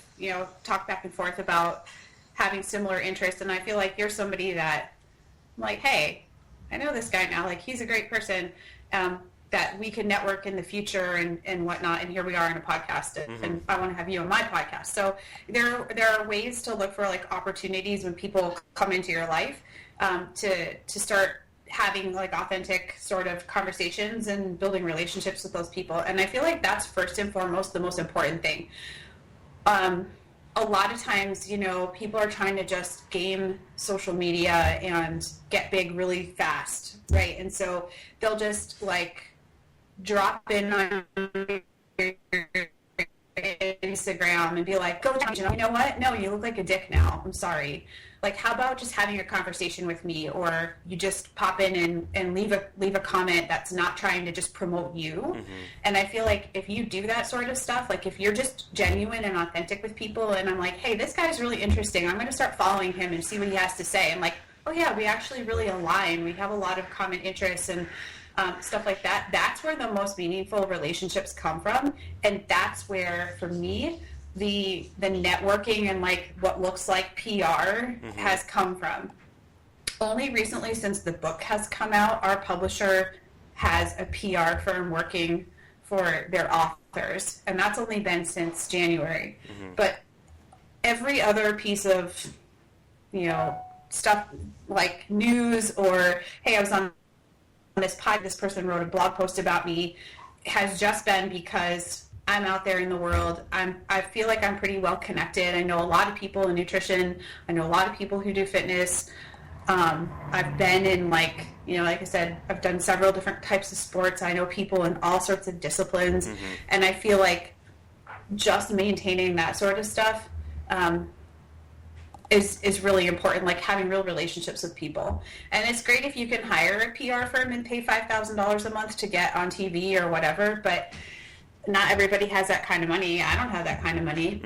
talked back and forth about having similar interests. And I feel like you're somebody that, I'm like, hey, I know this guy now. Like, he's a great person. That we could network in the future and whatnot. And here we are in a podcast, and I want to have you on my podcast. So there are ways to look for like opportunities when people come into your life to start having like authentic sort of conversations and building relationships with those people. And I feel like that's first and foremost the most important thing. A lot of times, people are trying to just game social media and get big really fast, right? And so they'll just like drop in on Instagram and be like, go down, you know what? No, you look like a dick now. I'm sorry. Like, how about just having a conversation with me, or you just pop in and leave a comment that's not trying to just promote you. Mm-hmm. And I feel like if you do that sort of stuff, like if you're just genuine and authentic with people, and I'm like, hey, this guy's really interesting. I'm going to start following him and see what he has to say. I'm like, oh yeah, we actually really align. We have a lot of common interests and stuff like that. That's where the most meaningful relationships come from, and that's where, for me, the networking and like what looks like PR has come from. Only recently, since the book has come out, our publisher has a PR firm working for their authors, and that's only been since January. But every other piece of stuff like news, or hey, I was on this person wrote a blog post about me, has just been because I'm out there in the world. I feel like I'm pretty well connected. I know a lot of people in nutrition. I know a lot of people who do fitness. I've been in like I said, I've done several different types of sports. I know people in all sorts of disciplines. And I feel like just maintaining that sort of stuff is really important, like having real relationships with people. And it's great if you can hire a PR firm and pay $5,000 a month to get on TV or whatever, but not everybody has that kind of money. I don't have that kind of money.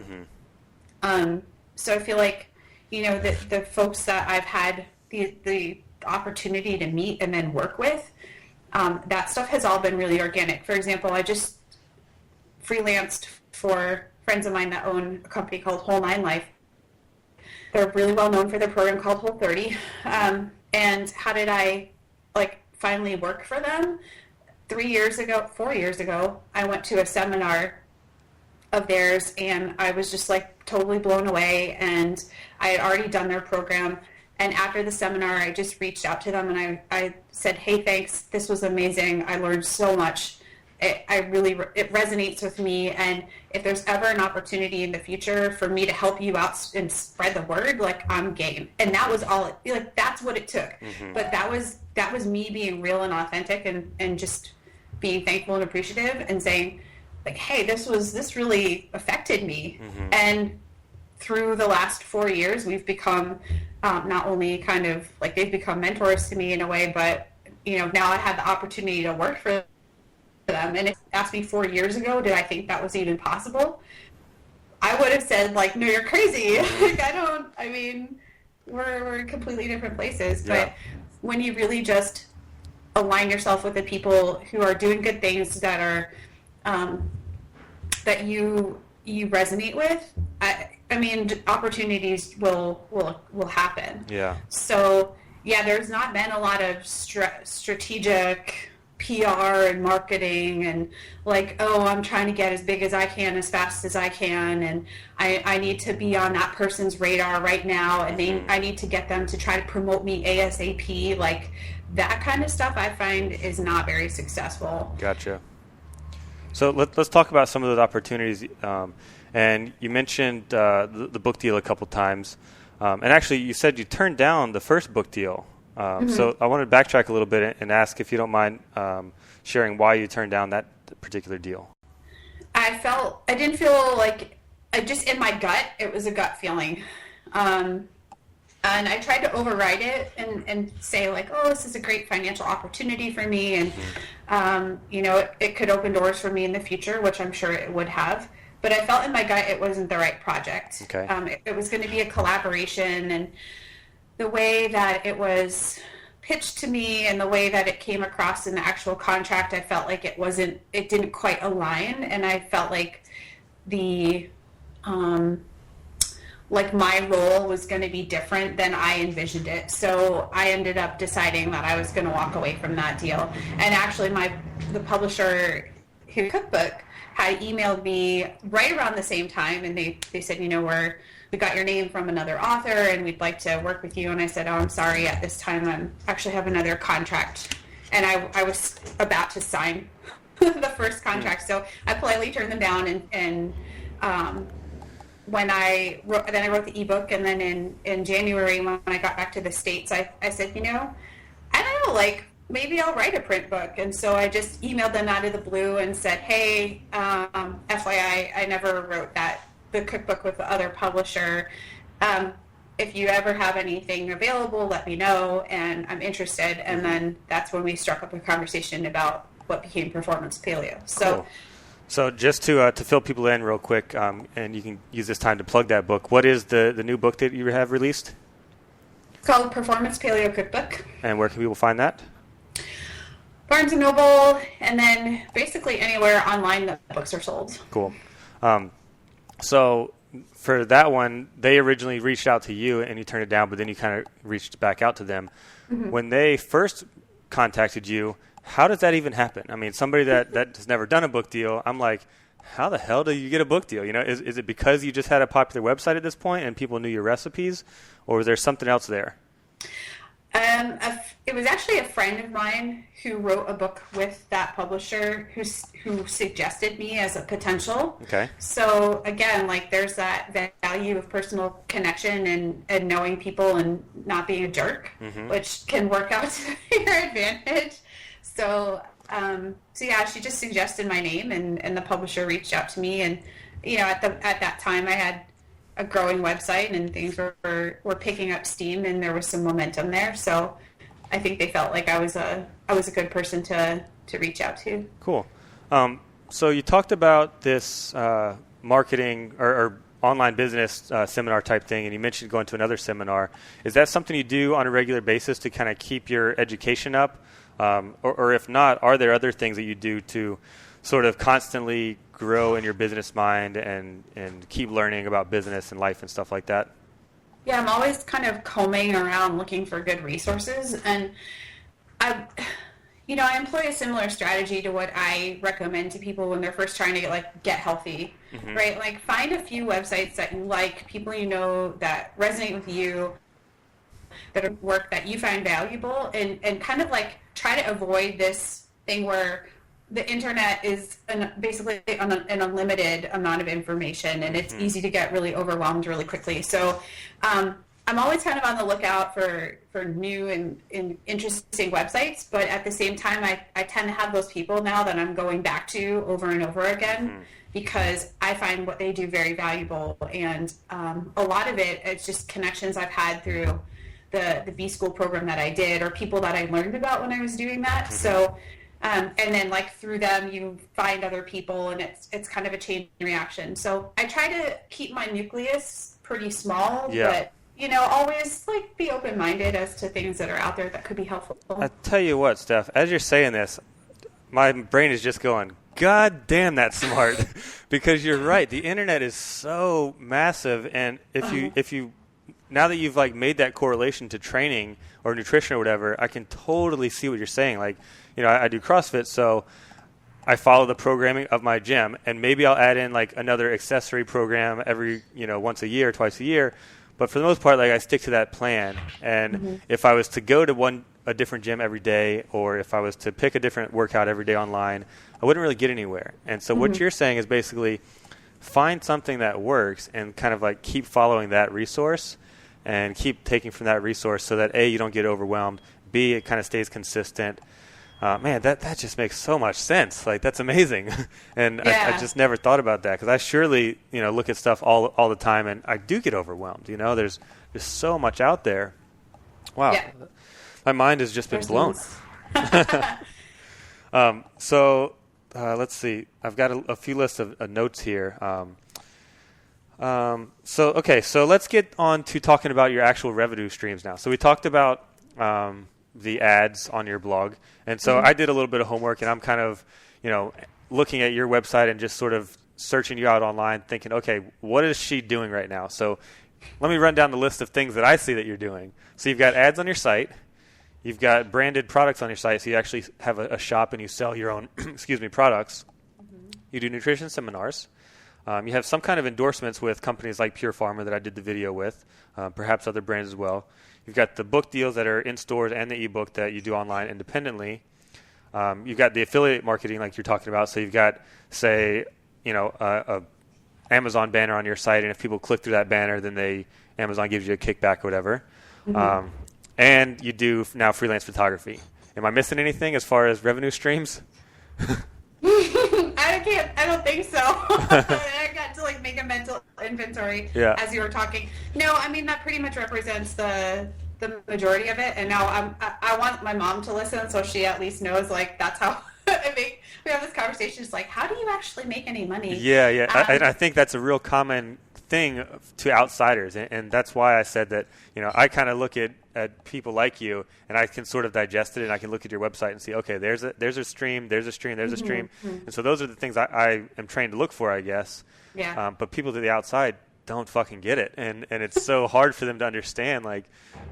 So I feel like, the folks that I've had the opportunity to meet and then work with, that stuff has all been really organic. For example, I just freelanced for friends of mine that own a company called Whole 9 Life. They're really well known for their program called Whole 30. And how did I finally work for them? 4 years ago, I went to a seminar of theirs, and I was just totally blown away, and I had already done their program. And after the seminar, I just reached out to them and I said, hey, thanks. This was amazing. I learned so much. It resonates with me. And if there's ever an opportunity in the future for me to help you out and spread the word, I'm game. And that was all, that's what it took. But that was me being real and authentic and just being thankful and appreciative and saying, hey, this really affected me. And through the last 4 years, we've become not only kind of like they've become mentors to me in a way, but now I had the opportunity to work for them. And if you asked me 4 years ago, did I think that was even possible? I would have said like, no, you're crazy. Like, we're in completely different places. But when you really just align yourself with the people who are doing good things that are that you resonate with, opportunities will happen. Yeah. So there's not been a lot of strategic PR and marketing and like, oh, I'm trying to get as big as I can as fast as I can, and I need to be on that person's radar right now, and I need to get them to try to promote me ASAP. Like that kind of stuff I find is not very successful. Gotcha. So let's talk about some of those opportunities. And you mentioned the book deal a couple times. And actually, you said you turned down the first book deal. So I wanted to backtrack a little bit and ask if you don't mind sharing why you turned down that particular deal. I didn't feel like, in my gut, it was a gut feeling. And I tried to override it and say like, oh, this is a great financial opportunity for me. And, it could open doors for me in the future, which I'm sure it would have. But I felt in my gut it wasn't the right project. Okay. It was going to be a collaboration, and the way that it was pitched to me and the way that it came across in the actual contract, I felt like it didn't quite align, and I felt like my role was going to be different than I envisioned it. So I ended up deciding that I was going to walk away from that deal. And actually the publisher who cookbook had emailed me right around the same time, and they said, we got your name from another author and we'd like to work with you. And I said, oh, I'm sorry, at this time I actually have another contract. And I was about to sign the first contract. So I politely turned them down, and when I wrote the ebook, and then in January when I got back to the States, I said, I don't know, like maybe I'll write a print book. And so I just emailed them out of the blue and said, hey, FYI, I never wrote the cookbook with the other publisher. If you ever have anything available, let me know, and I'm interested. And then that's when we struck up a conversation about what became Performance Paleo. So. Cool. So just to fill people in real quick, and you can use this time to plug that book. What is the new book that you have released? It's called Performance Paleo Cookbook. And where can people find that? Barnes & Noble, and then basically anywhere online that books are sold. Cool. So for that one, they originally reached out to you and you turned it down, but then you kind of reached back out to them. Mm-hmm. When they first contacted you, how does that even happen? I mean, somebody that has never done a book deal, I'm like, how the hell do you get a book deal? Is it because you just had a popular website at this point and people knew your recipes, or is there something else there? It was actually a friend of mine who wrote a book with that publisher who suggested me as a potential. Okay. So again, like there's that value of personal connection and knowing people and not being a jerk, mm-hmm. which can work out to your advantage. So she just suggested my name, and the publisher reached out to me, and at that time I had a growing website and things were picking up steam, and there was some momentum there. So I think they felt like I was a good person to reach out to. Cool. So you talked about this marketing or online business seminar type thing, and you mentioned going to another seminar. Is that something you do on a regular basis to kind of keep your education up? Or if not, are there other things that you do to sort of constantly grow in your business mind and keep learning about business and life and stuff like that? Yeah, I'm always kind of combing around looking for good resources, and I employ a similar strategy to what I recommend to people when they're first trying to get healthy, mm-hmm. right? Like find a few websites that you like, people that resonate with you, that work that you find valuable, and kind of like try to avoid this thing where the internet is basically an unlimited amount of information, and it's easy to get really overwhelmed really quickly. So I'm always kind of on the lookout for new and interesting websites, but at the same time, I tend to have those people now that I'm going back to over and over again because I find what they do very valuable. And a lot of it's just connections I've had through the B School program that I did or people that I learned about when I was doing that. So, and then like through them, you find other people and it's kind of a chain reaction. So I try to keep my nucleus pretty small, but always like be open-minded as to things that are out there that could be helpful. I tell you what, Steph, as you're saying this, my brain is just going, God damn, that's smart. Because you're right. The internet is so massive. And if you, now that you've like made that correlation to training or nutrition or whatever, I can totally see what you're saying. Like, I do CrossFit, so I follow the programming of my gym, and maybe I'll add in like another accessory program every, once a year, twice a year. But for the most part, like I stick to that plan. And if I was to go to a different gym every day, or if I was to pick a different workout every day online, I wouldn't really get anywhere. And so what you're saying is basically find something that works and kind of like keep following that resource and keep taking from that resource so that A, you don't get overwhelmed, B, it kind of stays consistent. Man, that just makes so much sense. Like, that's amazing. And I just never thought about that because I surely, look at stuff all the time and I do get overwhelmed. There's so much out there. Wow. Yeah. My mind has just been blown. So let's see. I've got a few lists of notes here. So let's get on to talking about your actual revenue streams now. So we talked about the ads on your blog. And so I did a little bit of homework, and I'm kind of, looking at your website and just sort of searching you out online thinking, okay, what is she doing right now? So let me run down the list of things that I see that you're doing. So you've got ads on your site. You've got branded products on your site. So you actually have a shop and you sell your own, products. You do nutrition seminars. You have some kind of endorsements with companies like Pure Pharma that I did the video with, perhaps other brands as well. You've got the book deals that are in stores and the ebook that you do online independently. You've got the affiliate marketing like you're talking about. So you've got, say, a Amazon banner on your site, and if people click through that banner, then Amazon gives you a kickback or whatever. And you do now freelance photography. Am I missing anything as far as revenue streams? I don't think so. I got to like make a mental inventory as you were talking. No, I mean that pretty much represents the majority of it. And now I want my mom to listen so she at least knows like that's how we have this conversation. It's like, how do you actually make any money? Yeah. I think that's a real common thing to outsiders, and that's why I said that. I kind of look at people like you, and I can sort of digest it, and I can look at your website and see, okay, there's a stream, there's a stream, there's a stream, and so those are the things I am trained to look for, I guess. Yeah. But people to the outside don't fucking get it, and it's so hard for them to understand like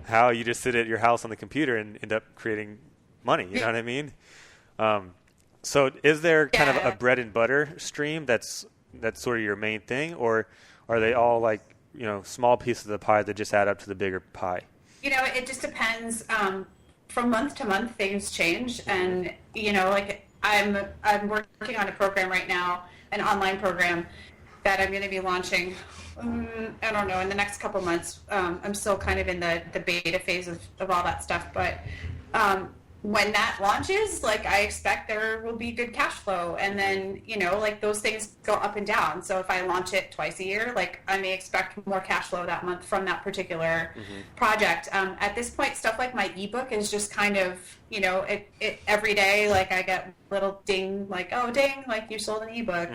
how you just sit at your house on the computer and end up creating money. You know what I mean? So is there kind of a bread and butter stream that's sort of your main thing, or are they all like small pieces of the pie that just add up to the bigger pie? It just depends. From month to month, things change, and like I'm working on a program right now, an online program that I'm going to be launching. I don't know, in the next couple months. I'm still kind of in the beta phase of all that stuff, but when that launches, like I expect there will be good cash flow, and then like those things go up and down. So if I launch it twice a year, like I may expect more cash flow that month from that particular project. At this point, stuff like my ebook is just kind of it every day. Like I get little ding, like oh ding, like you sold an ebook.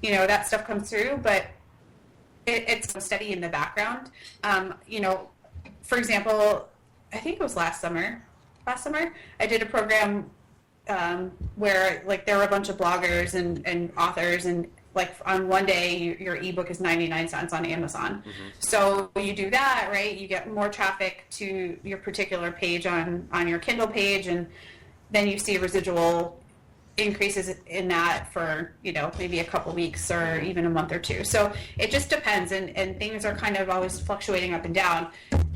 That stuff comes through, but it's steady in the background. For example, I think it was last summer, I did a program where like there were a bunch of bloggers and authors, and like on one day your ebook is 99 cents on Amazon. So you do that, right? You get more traffic to your particular page on your Kindle page, and then you see residual increases in that for maybe a couple weeks or even a month or two. So it just depends, and things are kind of always fluctuating up and down.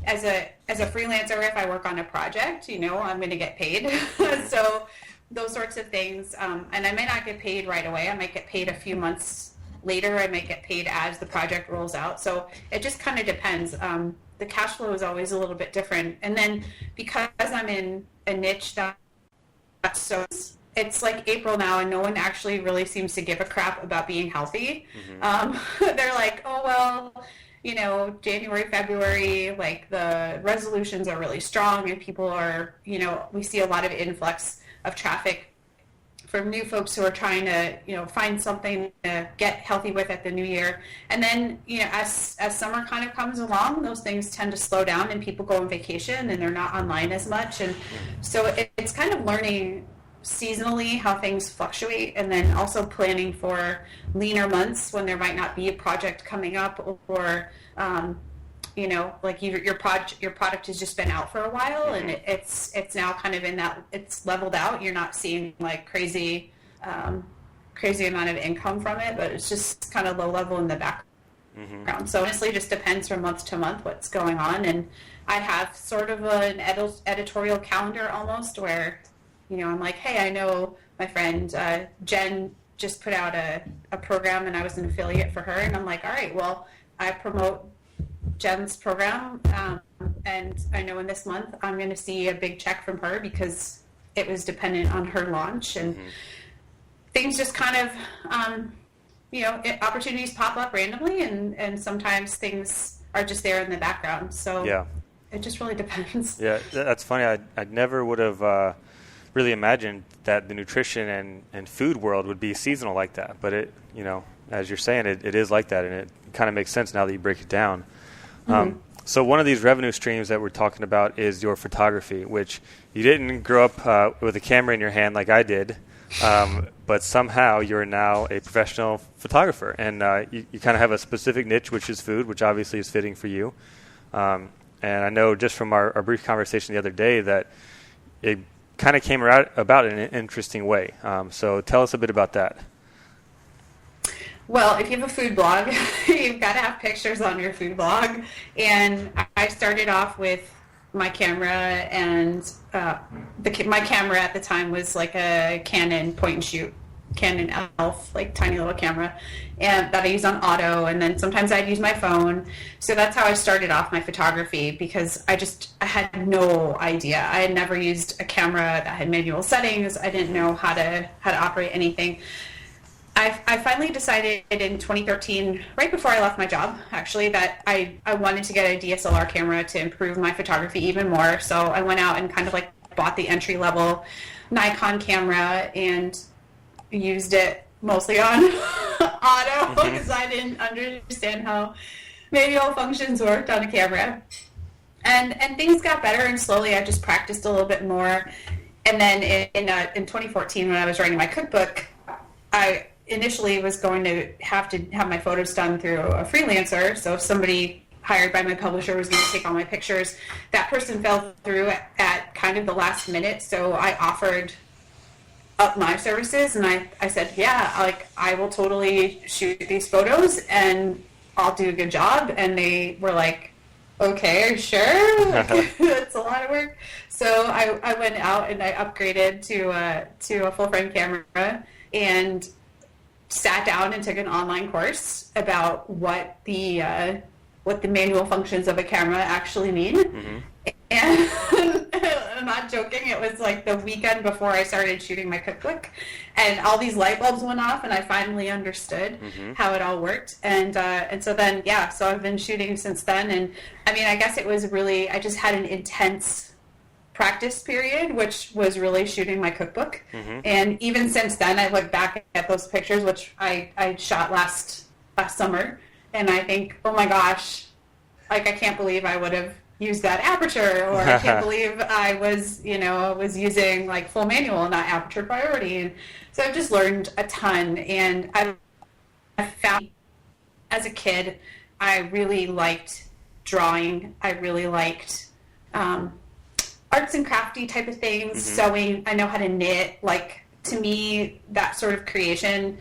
As a freelancer, if I work on a project, I'm going to get paid. So those sorts of things, and I may not get paid right away. I might get paid a few months later. I might get paid as the project rolls out. So it just kind of depends. the cash flow is always a little bit different. And then because I'm in a niche that's so, it's like April now and no one actually really seems to give a crap about being healthy. They're like, oh, well, you know, January, February, like the resolutions are really strong and people are, you know, we see a lot of influx of traffic from new folks who are trying to, you know, find something to get healthy with at the new year. And then, you know, as summer kind of comes along, those things tend to slow down and people go on vacation and they're not online as much. And so it's kind of learning seasonally how things fluctuate, and then also planning for leaner months when there might not be a project coming up, or you know, like your product has just been out for a while and it's now kind of in that, it's leveled out. You're not seeing like crazy amount of income from it, but it's just kind of low level in the background. So honestly, it just depends from month to month what's going on. And I have sort of an editorial calendar almost, where, you know, I'm like, hey, I know my friend Jen just put out a program and I was an affiliate for her. And I'm like, all right, well, I promote Jen's program, and I know in this month I'm going to see a big check from her because it was dependent on her launch. And things just kind of, you know, opportunities pop up randomly, and sometimes things are just there in the background. So yeah, it just really depends. Yeah, that's funny. I never would have really imagined that the nutrition and food world would be seasonal like that. But it, you know, as you're saying, it is like that, and it kind of makes sense now that you break it down. So one of these revenue streams that we're talking about is your photography, which you didn't grow up with a camera in your hand like I did, but somehow you're now a professional photographer, and you kind of have a specific niche, which is food, which obviously is fitting for you. And I know just from our brief conversation the other day that it kind of came about in an interesting way. So tell us a bit about that. Well, if you have a food blog, you've got to have pictures on your food blog. And I started off with my camera, and my camera at the time was like a Canon point-and-shoot, Canon ELPH, like tiny little camera, and that I use on auto. And then sometimes I'd use my phone. So that's how I started off my photography, because I had no idea. I had never used a camera that had manual settings. I didn't know how to operate anything. I finally decided in 2013, right before I left my job, actually, that I wanted to get a DSLR camera to improve my photography even more. So I went out and kind of like bought the entry-level Nikon camera and used it mostly on auto because I didn't understand how manual functions worked on a camera. And things got better, and slowly I just practiced a little bit more. And then in 2014, when I was writing my cookbook, I initially was going to have my photos done through a freelancer. So if somebody hired by my publisher was going to take all my pictures, that person fell through at kind of the last minute. So I offered up my services, and I said, yeah, like I will totally shoot these photos and I'll do a good job. And they were like, okay, are you sure? Like, that's a lot of work. So I went out and I upgraded to a full frame camera and sat down and took an online course about what the manual functions of a camera actually mean. And I'm not joking, it was like the weekend before I started shooting my cookbook, and all these light bulbs went off, and I finally understood how it all worked. And so then, yeah, so I've been shooting since then. And I mean, I guess it was really, I just had an intense practice period, which was really shooting my cookbook. And even since then, I look back at those pictures, which I shot last summer, and I think, oh my gosh, like I can't believe I would have used that aperture, or I can't believe I was using like full manual, not aperture priority. And so I've just learned a ton, and I found as a kid, I really liked drawing. I really liked arts and crafty type of things, sewing. I know how to knit. Like, to me, that sort of creation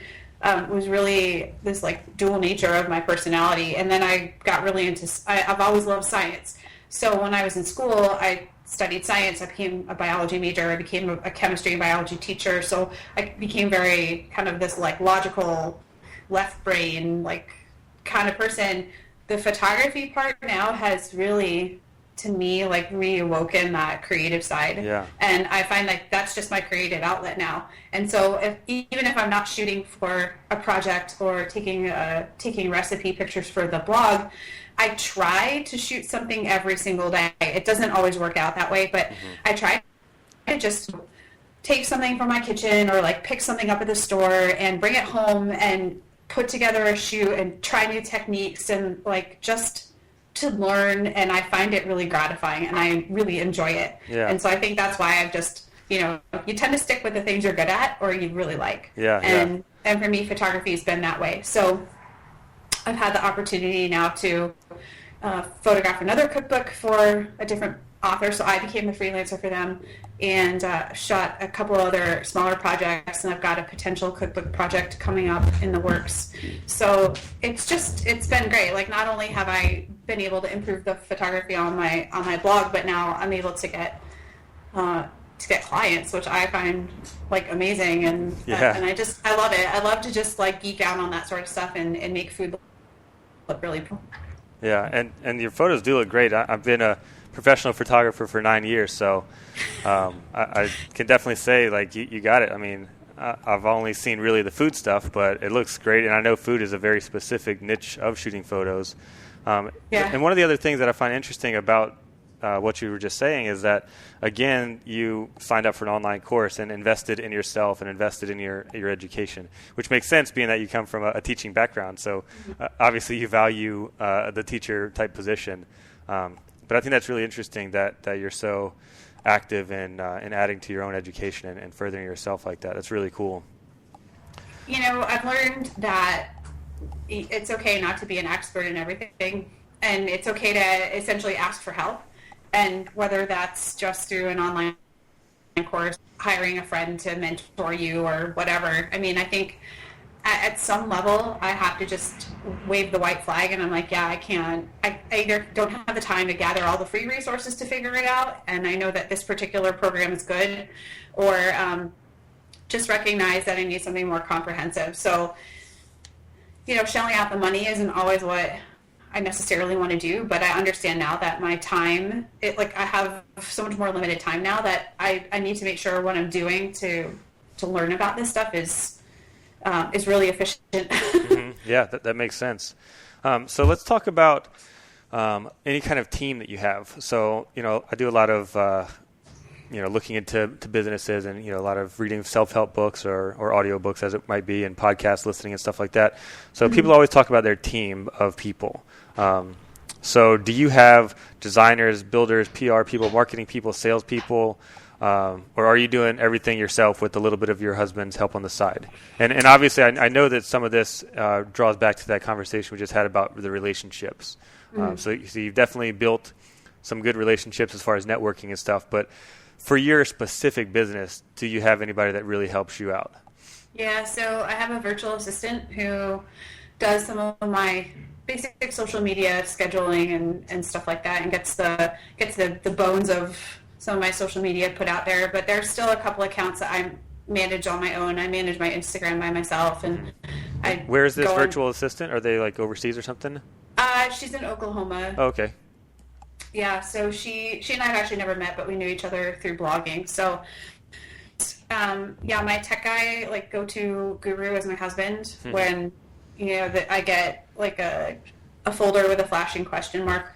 was really this like dual nature of my personality. And then I got really into, I've always loved science. So when I was in school, I studied science. I became a biology major. I became a chemistry and biology teacher. So I became very kind of this like logical left brain, like kind of person. the photography part now has really, to me, like reawoken that creative side. Yeah. And I find like that's just my creative outlet now. And so even if I'm not shooting for a project or taking recipe pictures for the blog, I try to shoot something every single day. It doesn't always work out that way, but I try to just take something from my kitchen or like pick something up at the store and bring it home and put together a shoot and try new techniques and like just to learn. And I find it really gratifying and I really enjoy it. Yeah. And so I think that's why I've just, you tend to stick with the things you're good at or you really like. Yeah. And for me, photography has been that way. So I've had the opportunity now to photograph another cookbook for a different author, so I became the freelancer for them and shot a couple other smaller projects, and I've got a potential cookbook project coming up in the works. So it's been great. Like, not only have I been able to improve the photography on my blog, but now I'm able to get clients, which I find like amazing, and and I love it. I love to just like geek out on that sort of stuff and make food look really cool. Yeah, and your photos do look great. I've been a professional photographer for 9 years, so I can definitely say like you got it. I mean, I've only seen really the food stuff, but it looks great, and I know food is a very specific niche of shooting photos. And one of the other things that I find interesting about what you were just saying is that, again, you signed up for an online course and invested in yourself and invested in your education, which makes sense being that you come from a teaching background. So obviously you value the teacher type position. But I think that's really interesting that you're so active in adding to your own education and furthering yourself like that. That's really cool. I've learned that it's okay not to be an expert in everything, and it's okay to essentially ask for help. And whether that's just through an online course, hiring a friend to mentor you or whatever. I mean, I think at some level I have to just wave the white flag and I'm like, yeah, I can't. I either don't have the time to gather all the free resources to figure it out, and I know that this particular program is good, or just recognize that I need something more comprehensive. So, shelling out the money isn't always what I necessarily want to do, but I understand now that my time, I have so much more limited time now that I need to make sure what I'm doing to learn about this stuff is really efficient. Mm-hmm. Yeah, that makes sense. So let's talk about any kind of team that you have. So, I do a lot of, looking into businesses and, a lot of reading self-help books or audio books, as it might be, and podcast listening and stuff like that. So people always talk about their team of people. So do you have designers, builders, PR people, marketing people, sales people, or are you doing everything yourself with a little bit of your husband's help on the side? And obviously I know that some of this draws back to that conversation we just had about the relationships. So you've definitely built some good relationships as far as networking and stuff, but for your specific business, do you have anybody that really helps you out? Yeah, so I have a virtual assistant who does some of my basic social media scheduling and stuff like that, and gets the bones of some of my social media put out there. But there's still a couple accounts that I manage on my own. I manage my Instagram by myself, and Where is this virtual assistant? Are they like overseas or something? She's in Oklahoma. Oh, okay. Yeah, so she and I have actually never met, but we knew each other through blogging. So, my tech guy, like go-to guru, is my husband. When that I get like a folder with a flashing question mark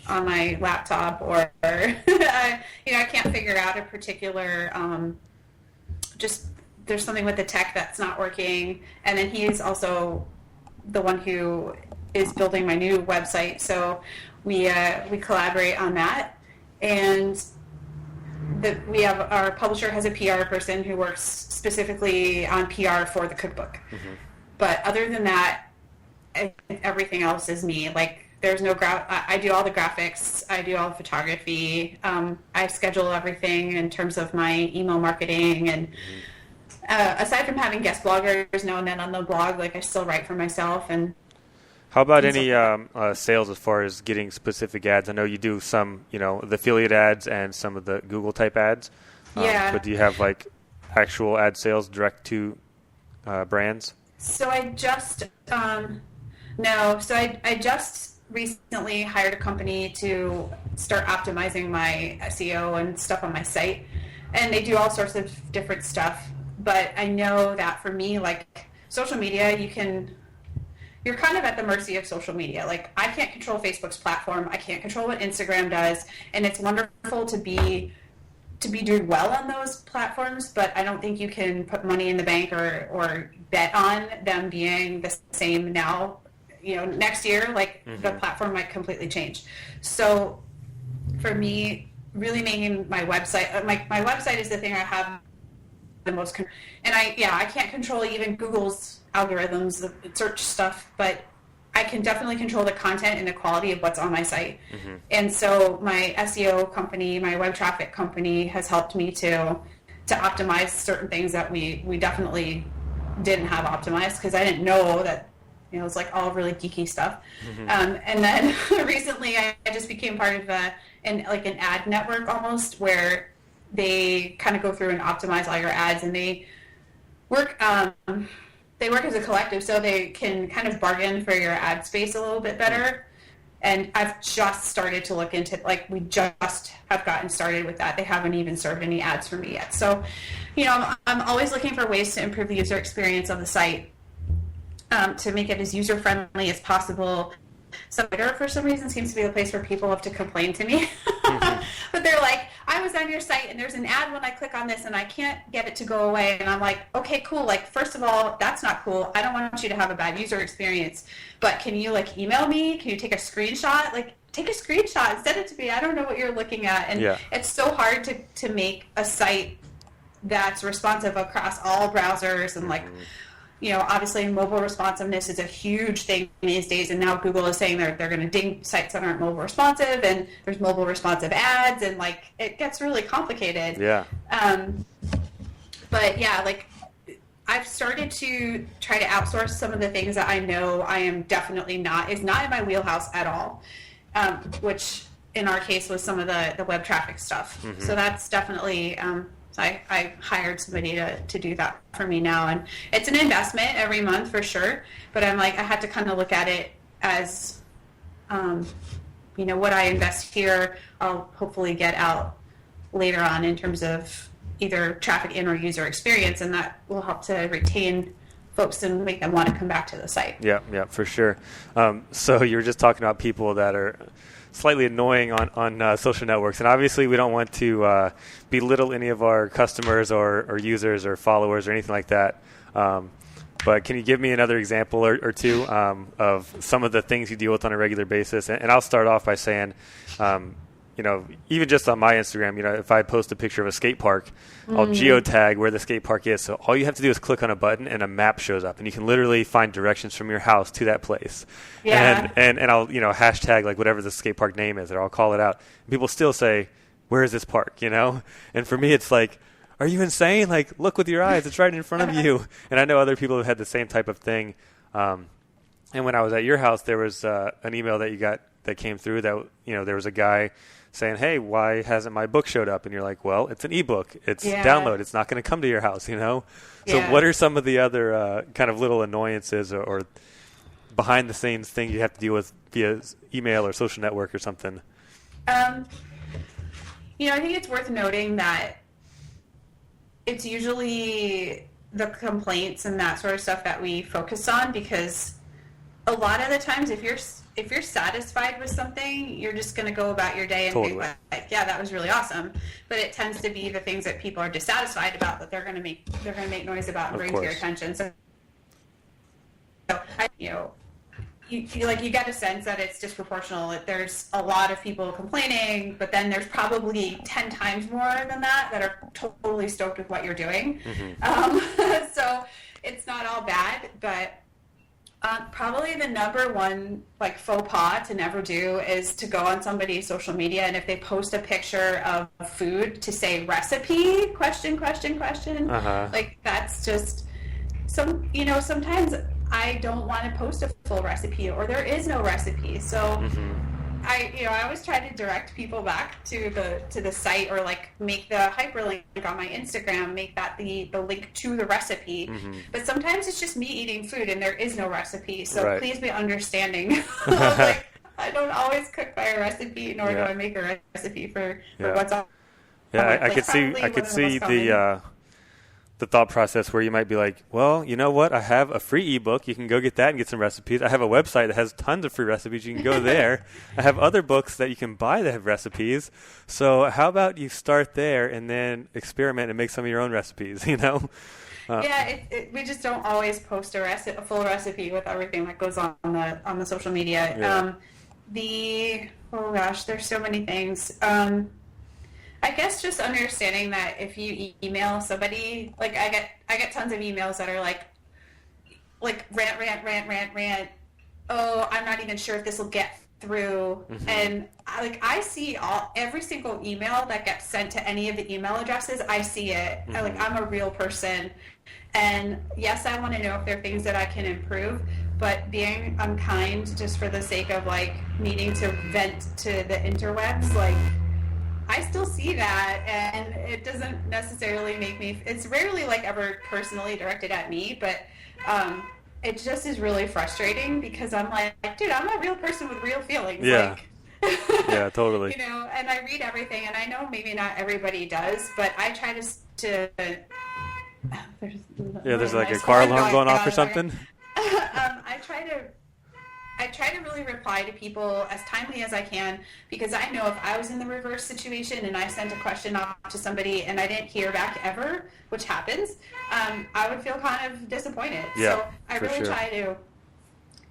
on my laptop, or I can't figure out a particular just there's something with the tech that's not working, and then he's also the one who is building my new website. So we collaborate on that, and we have our publisher has a PR person who works specifically on PR for the cookbook. But other than that, everything else is me. Like, there's no I do all the graphics, I do all the photography, I schedule everything in terms of my email marketing, and aside from having guest bloggers now and then on the blog, like I still write for myself. And how about any sales as far as getting specific ads? I know you do some, the affiliate ads and some of the Google type ads. Yeah. But do you have like actual ad sales direct to brands? So I just no. So I just recently hired a company to start optimizing my SEO and stuff on my site. And they do all sorts of different stuff. But I know that for me, like social media, you're kind of at the mercy of social media. Like I can't control Facebook's platform. I can't control what Instagram does. And it's wonderful to be doing well on those platforms, but I don't think you can put money in the bank or bet on them being the same now. Next year, like the platform might completely change. So for me, really making my website, my website is the thing I have the most, and I can't control even Google's algorithms, the search stuff, but I can definitely control the content and the quality of what's on my site. And so my SEO company, my web traffic company has helped me to optimize certain things that we definitely didn't have optimized because I didn't know that it was like all really geeky stuff. And then recently I just became part of an ad network almost, where they kind of go through and optimize all your ads, and they work as a collective, so they can kind of bargain for your ad space a little bit better. And I've just started to look into, we just have gotten started with that. They haven't even served any ads for me yet. So, I'm always looking for ways to improve the user experience of the site, to make it as user-friendly as possible. So Twitter, for some reason, seems to be the place where people have to complain to me. But they're like, I was on your site and there's an ad when I click on this and I can't get it to go away. And I'm like, okay, cool. Like, first of all, that's not cool. I don't want you to have a bad user experience. But can you email me? Can you take a screenshot? Take a screenshot and send it to me. I don't know what you're looking at. And it's so hard to make a site that's responsive across all browsers and obviously mobile responsiveness is a huge thing these days, and now Google is saying they're going to ding sites that aren't mobile responsive, and there's mobile responsive ads, and it gets really complicated. But I've started to try to outsource some of the things that I know I am definitely is not in my wheelhouse at all, which in our case was some of the web traffic stuff. So that's definitely I hired somebody to do that for me now, and it's an investment every month for sure, but I had to kind of look at it as what I invest here I'll hopefully get out later on in terms of either traffic in or user experience, and that will help to retain folks and make them want to come back to the site. Yeah, for sure. So you were just talking about people that are slightly annoying on social networks, and obviously we don't want to belittle any of our customers or users or followers or anything like that, but can you give me another example or two of some of the things you deal with on a regular basis? And I'll start off by saying even just on my Instagram, if I post a picture of a skate park, I'll geotag where the skate park is. So all you have to do is click on a button and a map shows up, and you can literally find directions from your house to that place. And I'll, hashtag whatever the skate park name is, or I'll call it out. And people still say, where is this park, And for me, it's are you insane? Look with your eyes. It's right in front of you. And I know other people have had the same type of thing. And when I was at your house, there was an email that you got that came through that, there was a guy saying, hey, why hasn't my book showed up? And you're like, well, it's an ebook. It's download. It's not going to come to your house, So what are some of the other kind of little annoyances or behind the scenes things you have to deal with via email or social network or something? I think it's worth noting that it's usually the complaints and that sort of stuff that we focus on, because a lot of the times if you're satisfied with something, you're just going to go about your day and be like, yeah, that was really awesome. But it tends to be the things that people are dissatisfied about that they're going to make noise about and bring to your attention. So you feel you get a sense that it's disproportional. That there's a lot of people complaining, but then there's probably 10 times more than that are totally stoked with what you're doing. So it's not all bad, but probably the number one faux pas to never do is to go on somebody's social media, and if they post a picture of food, to say recipe ? That's just sometimes I don't want to post a full recipe, or there is no recipe. So I always try to direct people back to the site, or make the hyperlink on my Instagram, make that the link to the recipe. But sometimes it's just me eating food and there is no recipe. So please be understanding. don't always cook by a recipe, nor do I make a recipe for what's on. Yeah, I could see the thought process where you might be like, well, you know what? I have a free ebook. You can go get that and get some recipes. I have a website that has tons of free recipes. You can go there. I have other books that you can buy that have recipes. So how about you start there and then experiment and make some of your own recipes, you know? We just don't always post a full recipe with everything that goes on the social media. There's so many things. I guess just understanding that if you email somebody, like I get tons of emails that are like rant. Oh, I'm not even sure if this will get through. Mm-hmm. And I see every single email that gets sent to any of the email addresses. I see it. Mm-hmm. I'm a real person, and yes, I want to know if there are things that I can improve. But being unkind just for the sake of needing to vent to the interwebs, I still see that, and it doesn't necessarily make me. It's rarely ever personally directed at me, but it just is really frustrating because I'm like, dude, I'm a real person with real feelings. Yeah. Yeah, totally. And I read everything, and I know maybe not everybody does, but I try to. There's a car alarm going off or something. I try to really reply to people as timely as I can, because I know if I was in the reverse situation and I sent a question off to somebody and I didn't hear back ever, which happens, I would feel kind of disappointed. Yeah, so I really try to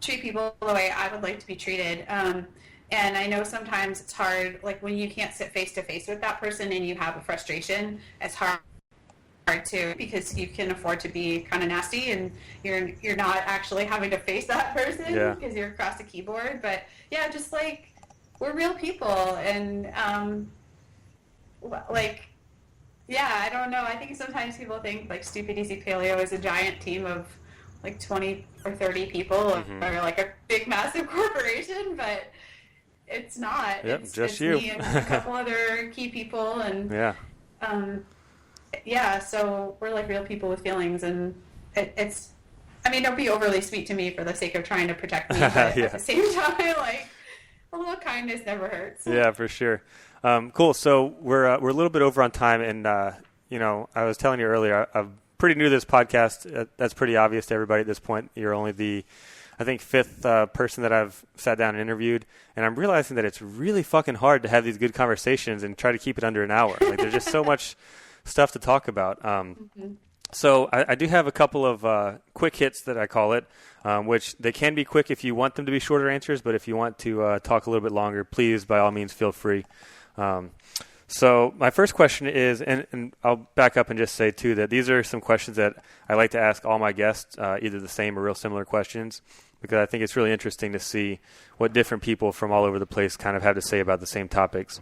treat people the way I would like to be treated. And I know sometimes it's hard, when you can't sit face to face with that person and you have a frustration, it's hard too, because you can afford to be kind of nasty and you're not actually having to face that person because you're across the keyboard. But just we're real people, and I don't know, I think sometimes people think Stupid Easy Paleo is a giant team of 20 or 30 people, mm-hmm. or a big massive corporation, but it's not. Yep, it's just you me and a couple other key people, and so we're real people with feelings, and it's, don't be overly sweet to me for the sake of trying to protect me, but at the same time, a little kindness never hurts. Yeah, for sure. Cool. So we're a little bit over on time, and I was telling you earlier, I'm pretty new to this podcast. That's pretty obvious to everybody at this point. You're only the, I think, fifth person that I've sat down and interviewed, and I'm realizing that it's really fucking hard to have these good conversations and try to keep it under an hour. There's just so much stuff to talk about. Mm-hmm. So I do have a couple of quick hits that I call it, which they can be quick if you want them to be shorter answers, but if you want to talk a little bit longer, please, by all means, feel free. So my first question is, and I'll back up and just say, too, that these are some questions that I like to ask all my guests, either the same or real similar questions, because I think it's really interesting to see what different people from all over the place kind of have to say about the same topics.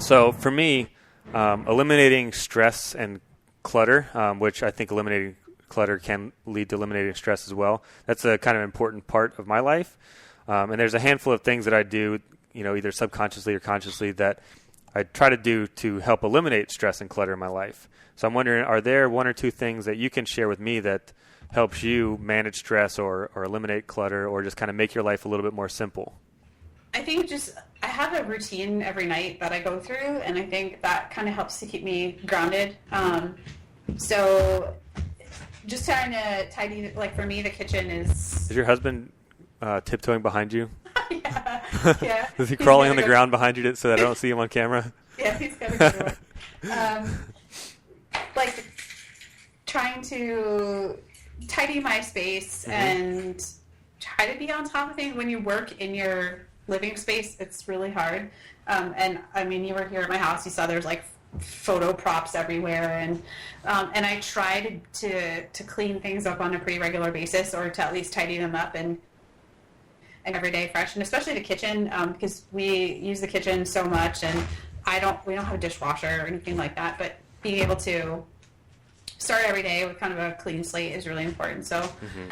So for me, eliminating stress and clutter, which I think eliminating clutter can lead to eliminating stress as well. That's a kind of important part of my life. And there's a handful of things that I do, either subconsciously or consciously, that I try to do to help eliminate stress and clutter in my life. So I'm wondering, are there one or two things that you can share with me that helps you manage stress or eliminate clutter, or just kind of make your life a little bit more simple? I think I have a routine every night that I go through, and I think that kind of helps to keep me grounded. So just trying to tidy, for me, the kitchen is... Is your husband tiptoeing behind you? Yeah. Is he crawling on the ground behind you so that I don't see him on camera? Yeah, he's got to go to work. Trying to tidy my space, mm-hmm. and try to be on top of things. When you work in your living space, it's really hard. And you were here at my house, you saw there's photo props everywhere, and I try to clean things up on a pretty regular basis, or to at least tidy them up and every day fresh, and especially the kitchen, because we use the kitchen so much, and we don't have a dishwasher or anything like that, but being able to start every day with kind of a clean slate is really important. So mm-hmm.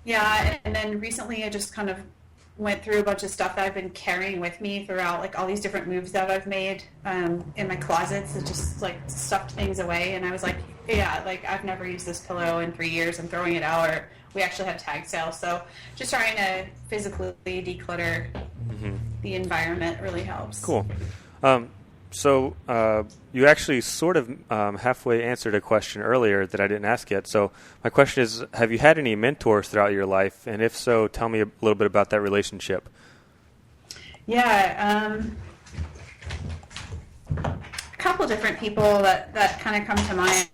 Yeah, and then recently I just kind of went through a bunch of stuff that I've been carrying with me throughout, all these different moves that I've made in my closets. It just stuffed things away, and I was I've never used this pillow in 3 years. I'm throwing it out, or we actually had tag sales. So just trying to physically declutter the environment really helps. Cool. So you actually sort of halfway answered a question earlier that I didn't ask yet. So my question is, have you had any mentors throughout your life? And if so, tell me a little bit about that relationship. Yeah, a couple different people that kind of come to mind,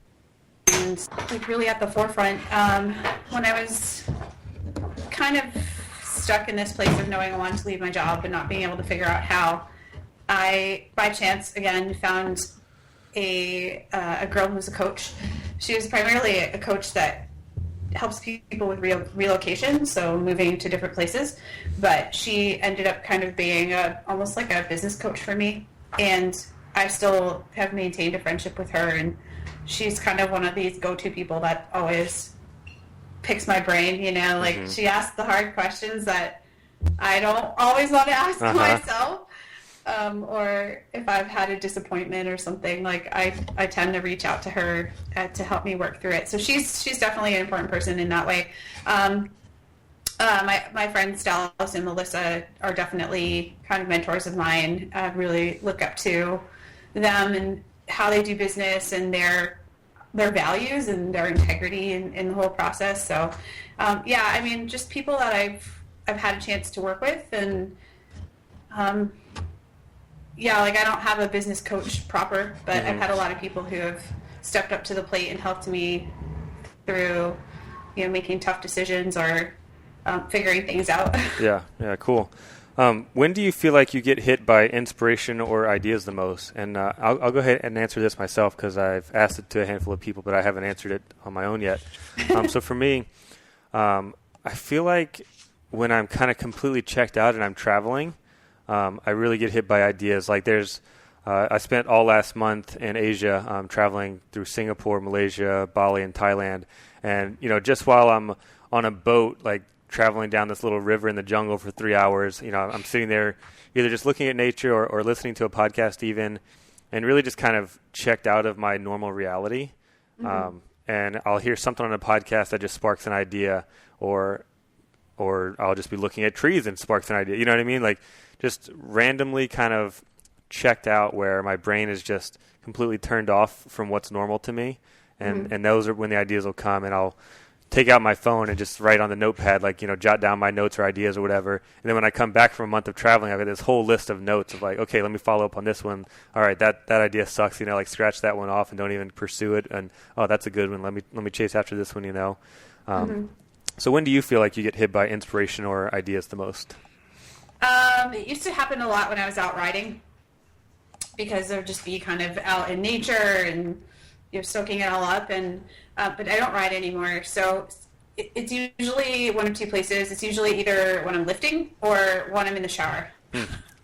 and like really at the forefront. When I was kind of stuck in this place of knowing I wanted to leave my job but not being able to figure out how, I, by chance, again, found a girl who's a coach. She was primarily a coach that helps people with relocation, so moving to different places. But she ended up kind of being almost like a business coach for me. And I still have maintained a friendship with her. And she's kind of one of these go-to people that always picks my brain, you know? Like, she asks the hard questions that I don't always want to ask myself. Or if I've had a disappointment or something, like I tend to reach out to her to help me work through it. So she's definitely an important person in that way. My friends Dallas and Melissa are definitely kind of mentors of mine. I really look up to them and how they do business and their values and their integrity in the whole process. So yeah, I mean, just people that I've had a chance to work with, and yeah, like I don't have a business coach proper, but I've had a lot of people who have stepped up to the plate and helped me through, you know, making tough decisions or figuring things out. Yeah, cool. When do you feel like you get hit by inspiration or ideas the most? And I'll go ahead and answer this myself because I've asked it to a handful of people, but I haven't answered it on my own yet. So for me, I feel like when I'm kind of completely checked out and I'm traveling, I really get hit by ideas. Like I spent all last month in Asia, traveling through Singapore, Malaysia, Bali, and Thailand. And, you know, just while I'm on a boat, like traveling down this little river in the jungle for 3 hours, you know, I'm sitting there either just looking at nature or listening to a podcast even, and really just kind of checked out of my normal reality. And I'll hear something on a podcast that just sparks an idea, or I'll just be looking at trees and sparks an idea. You know what I mean? Like, just randomly kind of checked out where my brain is just completely turned off from what's normal to me. And those are when the ideas will come, and I'll take out my phone and just write on the notepad, like, you know, jot down my notes or ideas or whatever. And then when I come back from a month of traveling, I've got this whole list of notes of like, okay, let me follow up on this one. All right, that idea sucks, you know, like scratch that one off and don't even pursue it. And, oh, that's a good one. Let me chase after this one, you know. So when do you feel like you get hit by inspiration or ideas the most? It used to happen a lot when I was out riding, because there would just be kind of out in nature and, you know, soaking it all up. And but I don't ride anymore, so it's usually one of two places. It's usually either when I'm lifting or when I'm in the shower.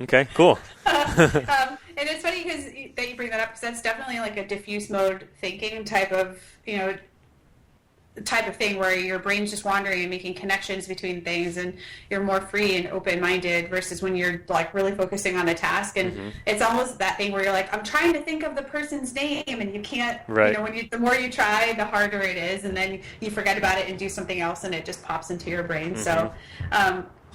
Okay, cool. And it's funny that you bring that up, because that's definitely like a diffuse mode thinking type of, you know, type of thing where your brain's just wandering and making connections between things, and you're more free and open-minded versus when you're like really focusing on a task. And it's almost that thing where you're like, I'm trying to think of the person's name, and you can't. Right. You know, the more you try, the harder it is, and then you forget about it and do something else, and it just pops into your brain. So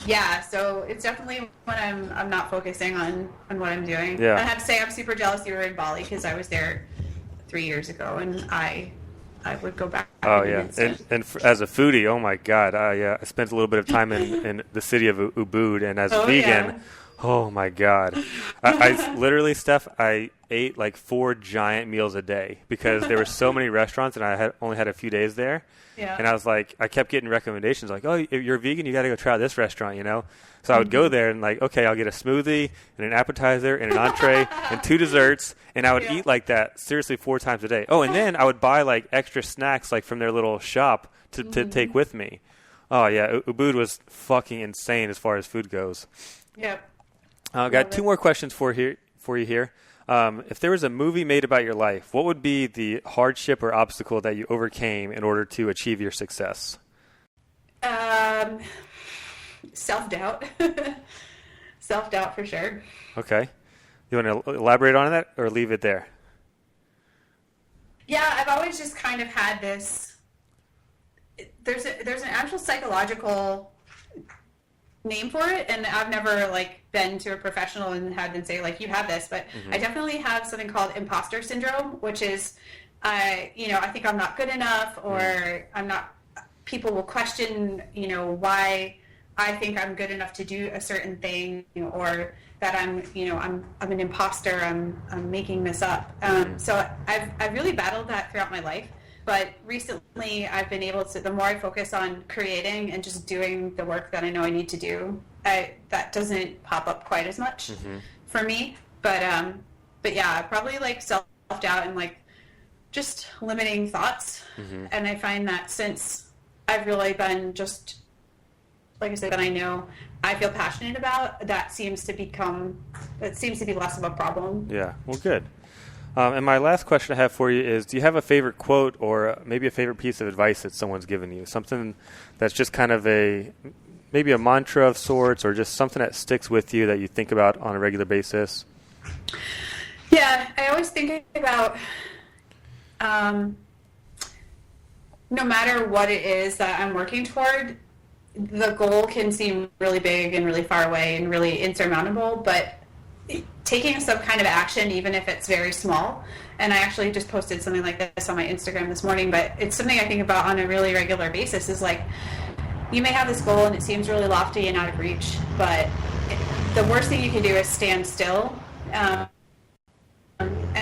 yeah, so it's definitely when I'm not focusing on what I'm doing. Yeah. I have to say, I'm super jealous you were in Bali, because I was there 3 years ago, and I would go back. Oh, yeah. And as a foodie, oh, my God. Yeah, I spent a little bit of time in the city of Ubud, and as a vegan, oh, my God. I literally, Steph, I ate like 4 giant meals a day because there were so many restaurants, and I only had a few days there. Yeah. And I was like, I kept getting recommendations like, oh, if you're vegan, you got to go try this restaurant, you know? So I would go there and like, okay, I'll get a smoothie and an appetizer and an entree and 2 desserts. And I would eat like that seriously 4 times a day. Oh, and then I would buy like extra snacks like from their little shop to take with me. Oh, yeah. Ubud was fucking insane as far as food goes. Yep. I got 2 more questions for you here. If there was a movie made about your life, what would be the hardship or obstacle that you overcame in order to achieve your success? Self-doubt. Self-doubt for sure. Okay. You want to elaborate on that or leave it there? Yeah, I've always just kind of had there's an actual psychological name for it, and I've never like been to a professional and had them say like you have this, but I definitely have something called imposter syndrome, which is I think I'm not good enough, or I'm not. People will question why I think I'm good enough to do a certain thing, or that I'm an imposter. I'm making this up. So I've really battled that throughout my life. But recently, I've been able to. The more I focus on creating and just doing the work that I know I need to do, that doesn't pop up quite as much for me. But yeah, probably like self-doubt and like just limiting thoughts. And I find that since I've really been just, like I said, that I know I feel passionate about, that seems to be less of a problem. Yeah. Well, good. And my last question I have for you is, do you have a favorite quote or maybe a favorite piece of advice that someone's given you? Something that's just kind of maybe a mantra of sorts, or just something that sticks with you that you think about on a regular basis? Yeah, I always think about no matter what it is that I'm working toward, the goal can seem really big and really far away and really insurmountable, but taking some kind of action, even if it's very small. And I actually just posted something like this on my Instagram this morning, but it's something I think about on a really regular basis, is like, you may have this goal and it seems really lofty and out of reach, but the worst thing you can do is stand still and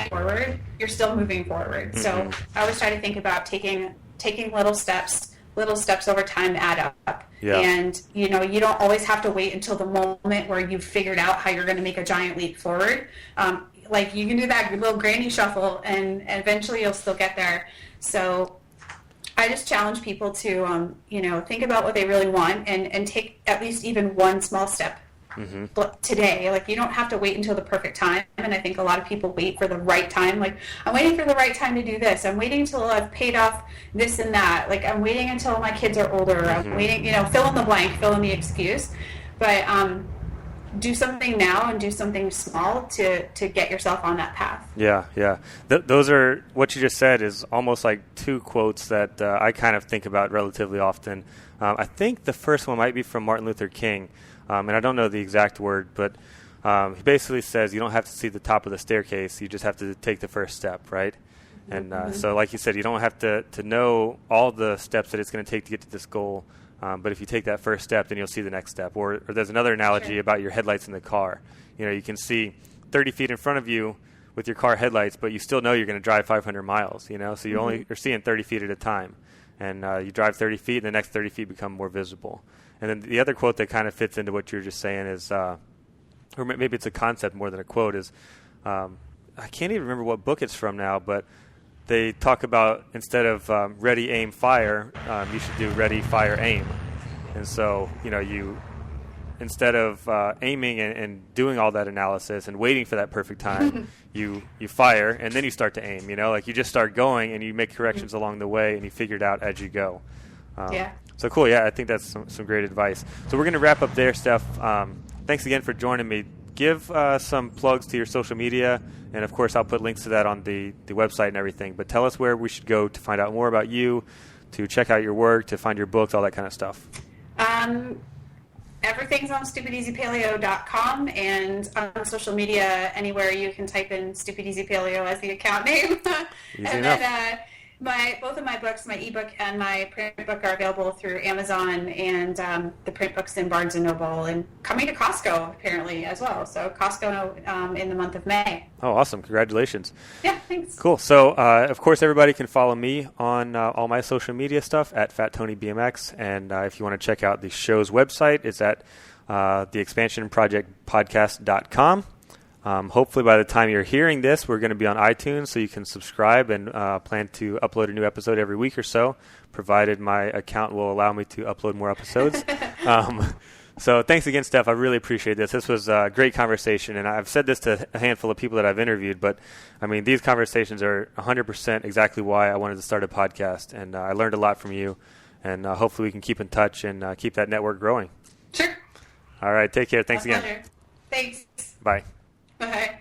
forward. You're still moving forward. So I always try to think about taking little steps over time add up. Yeah. And, you don't always have to wait until the moment where you've figured out how you're going to make a giant leap forward. Like, you can do that little granny shuffle, and eventually you'll still get there. So I just challenge people to, think about what they really want and take at least even one small step today. Like, you don't have to wait until the perfect time. And I think a lot of people wait for the right time. Like, I'm waiting for the right time to do this. I'm waiting until I've paid off this and that. Like, I'm waiting until my kids are older. I'm waiting, fill in the blank, fill in the excuse. But do something now and do something small to get yourself on that path. Yeah. Those are, what you just said is almost like two quotes that I kind of think about relatively often. I think the first one might be from Martin Luther King. And I don't know the exact word, but he basically says you don't have to see the top of the staircase. You just have to take the first step, right? And so like you said, you don't have to know all the steps that it's going to take to get to this goal. But if you take that first step, then you'll see the next step. Or there's another analogy about your headlights in the car. You can see 30 feet in front of you with your car headlights, but you still know you're going to drive 500 miles, So you're seeing 30 feet at a time. And you drive 30 feet, and the next 30 feet become more visible. And then the other quote that kind of fits into what you were just saying is, or maybe it's a concept more than a quote, is I can't even remember what book it's from now, but they talk about instead of ready, aim, fire, you should do ready, fire, aim. And so, you instead of aiming and doing all that analysis and waiting for that perfect time, you fire and then you start to aim. Like you just start going and you make corrections along the way and you figure it out as you go. So cool. Yeah, I think that's some great advice. So we're going to wrap up there, Steph. Thanks again for joining me. Give some plugs to your social media, and of course I'll put links to that on the website and everything. But tell us where we should go to find out more about you, to check out your work, to find your books, all that kind of stuff. Everything's on stupideasypaleo.com, and on social media, anywhere you can type in Stupid Easy Paleo as the account name. Easy enough. Then both of my books, my ebook and my print book, are available through Amazon, and the print book's in Barnes & Noble, and coming to Costco apparently as well. So Costco in the month of May. Oh, awesome. Congratulations. Yeah, thanks. Cool. So, of course, everybody can follow me on all my social media stuff at FatTonyBMX. And if you want to check out the show's website, it's at theexpansionprojectpodcast.com. Hopefully by the time you're hearing this, we're going to be on iTunes, so you can subscribe, and plan to upload a new episode every week or so, provided my account will allow me to upload more episodes. So thanks again, Steph. I really appreciate this. This was a great conversation, and I've said this to a handful of people that I've interviewed, but I mean, these conversations are 100% exactly why I wanted to start a podcast, and I learned a lot from you, and hopefully we can keep in touch and keep that network growing. Sure. All right. Take care. Thanks again. Pleasure. Thanks. Bye. Bye.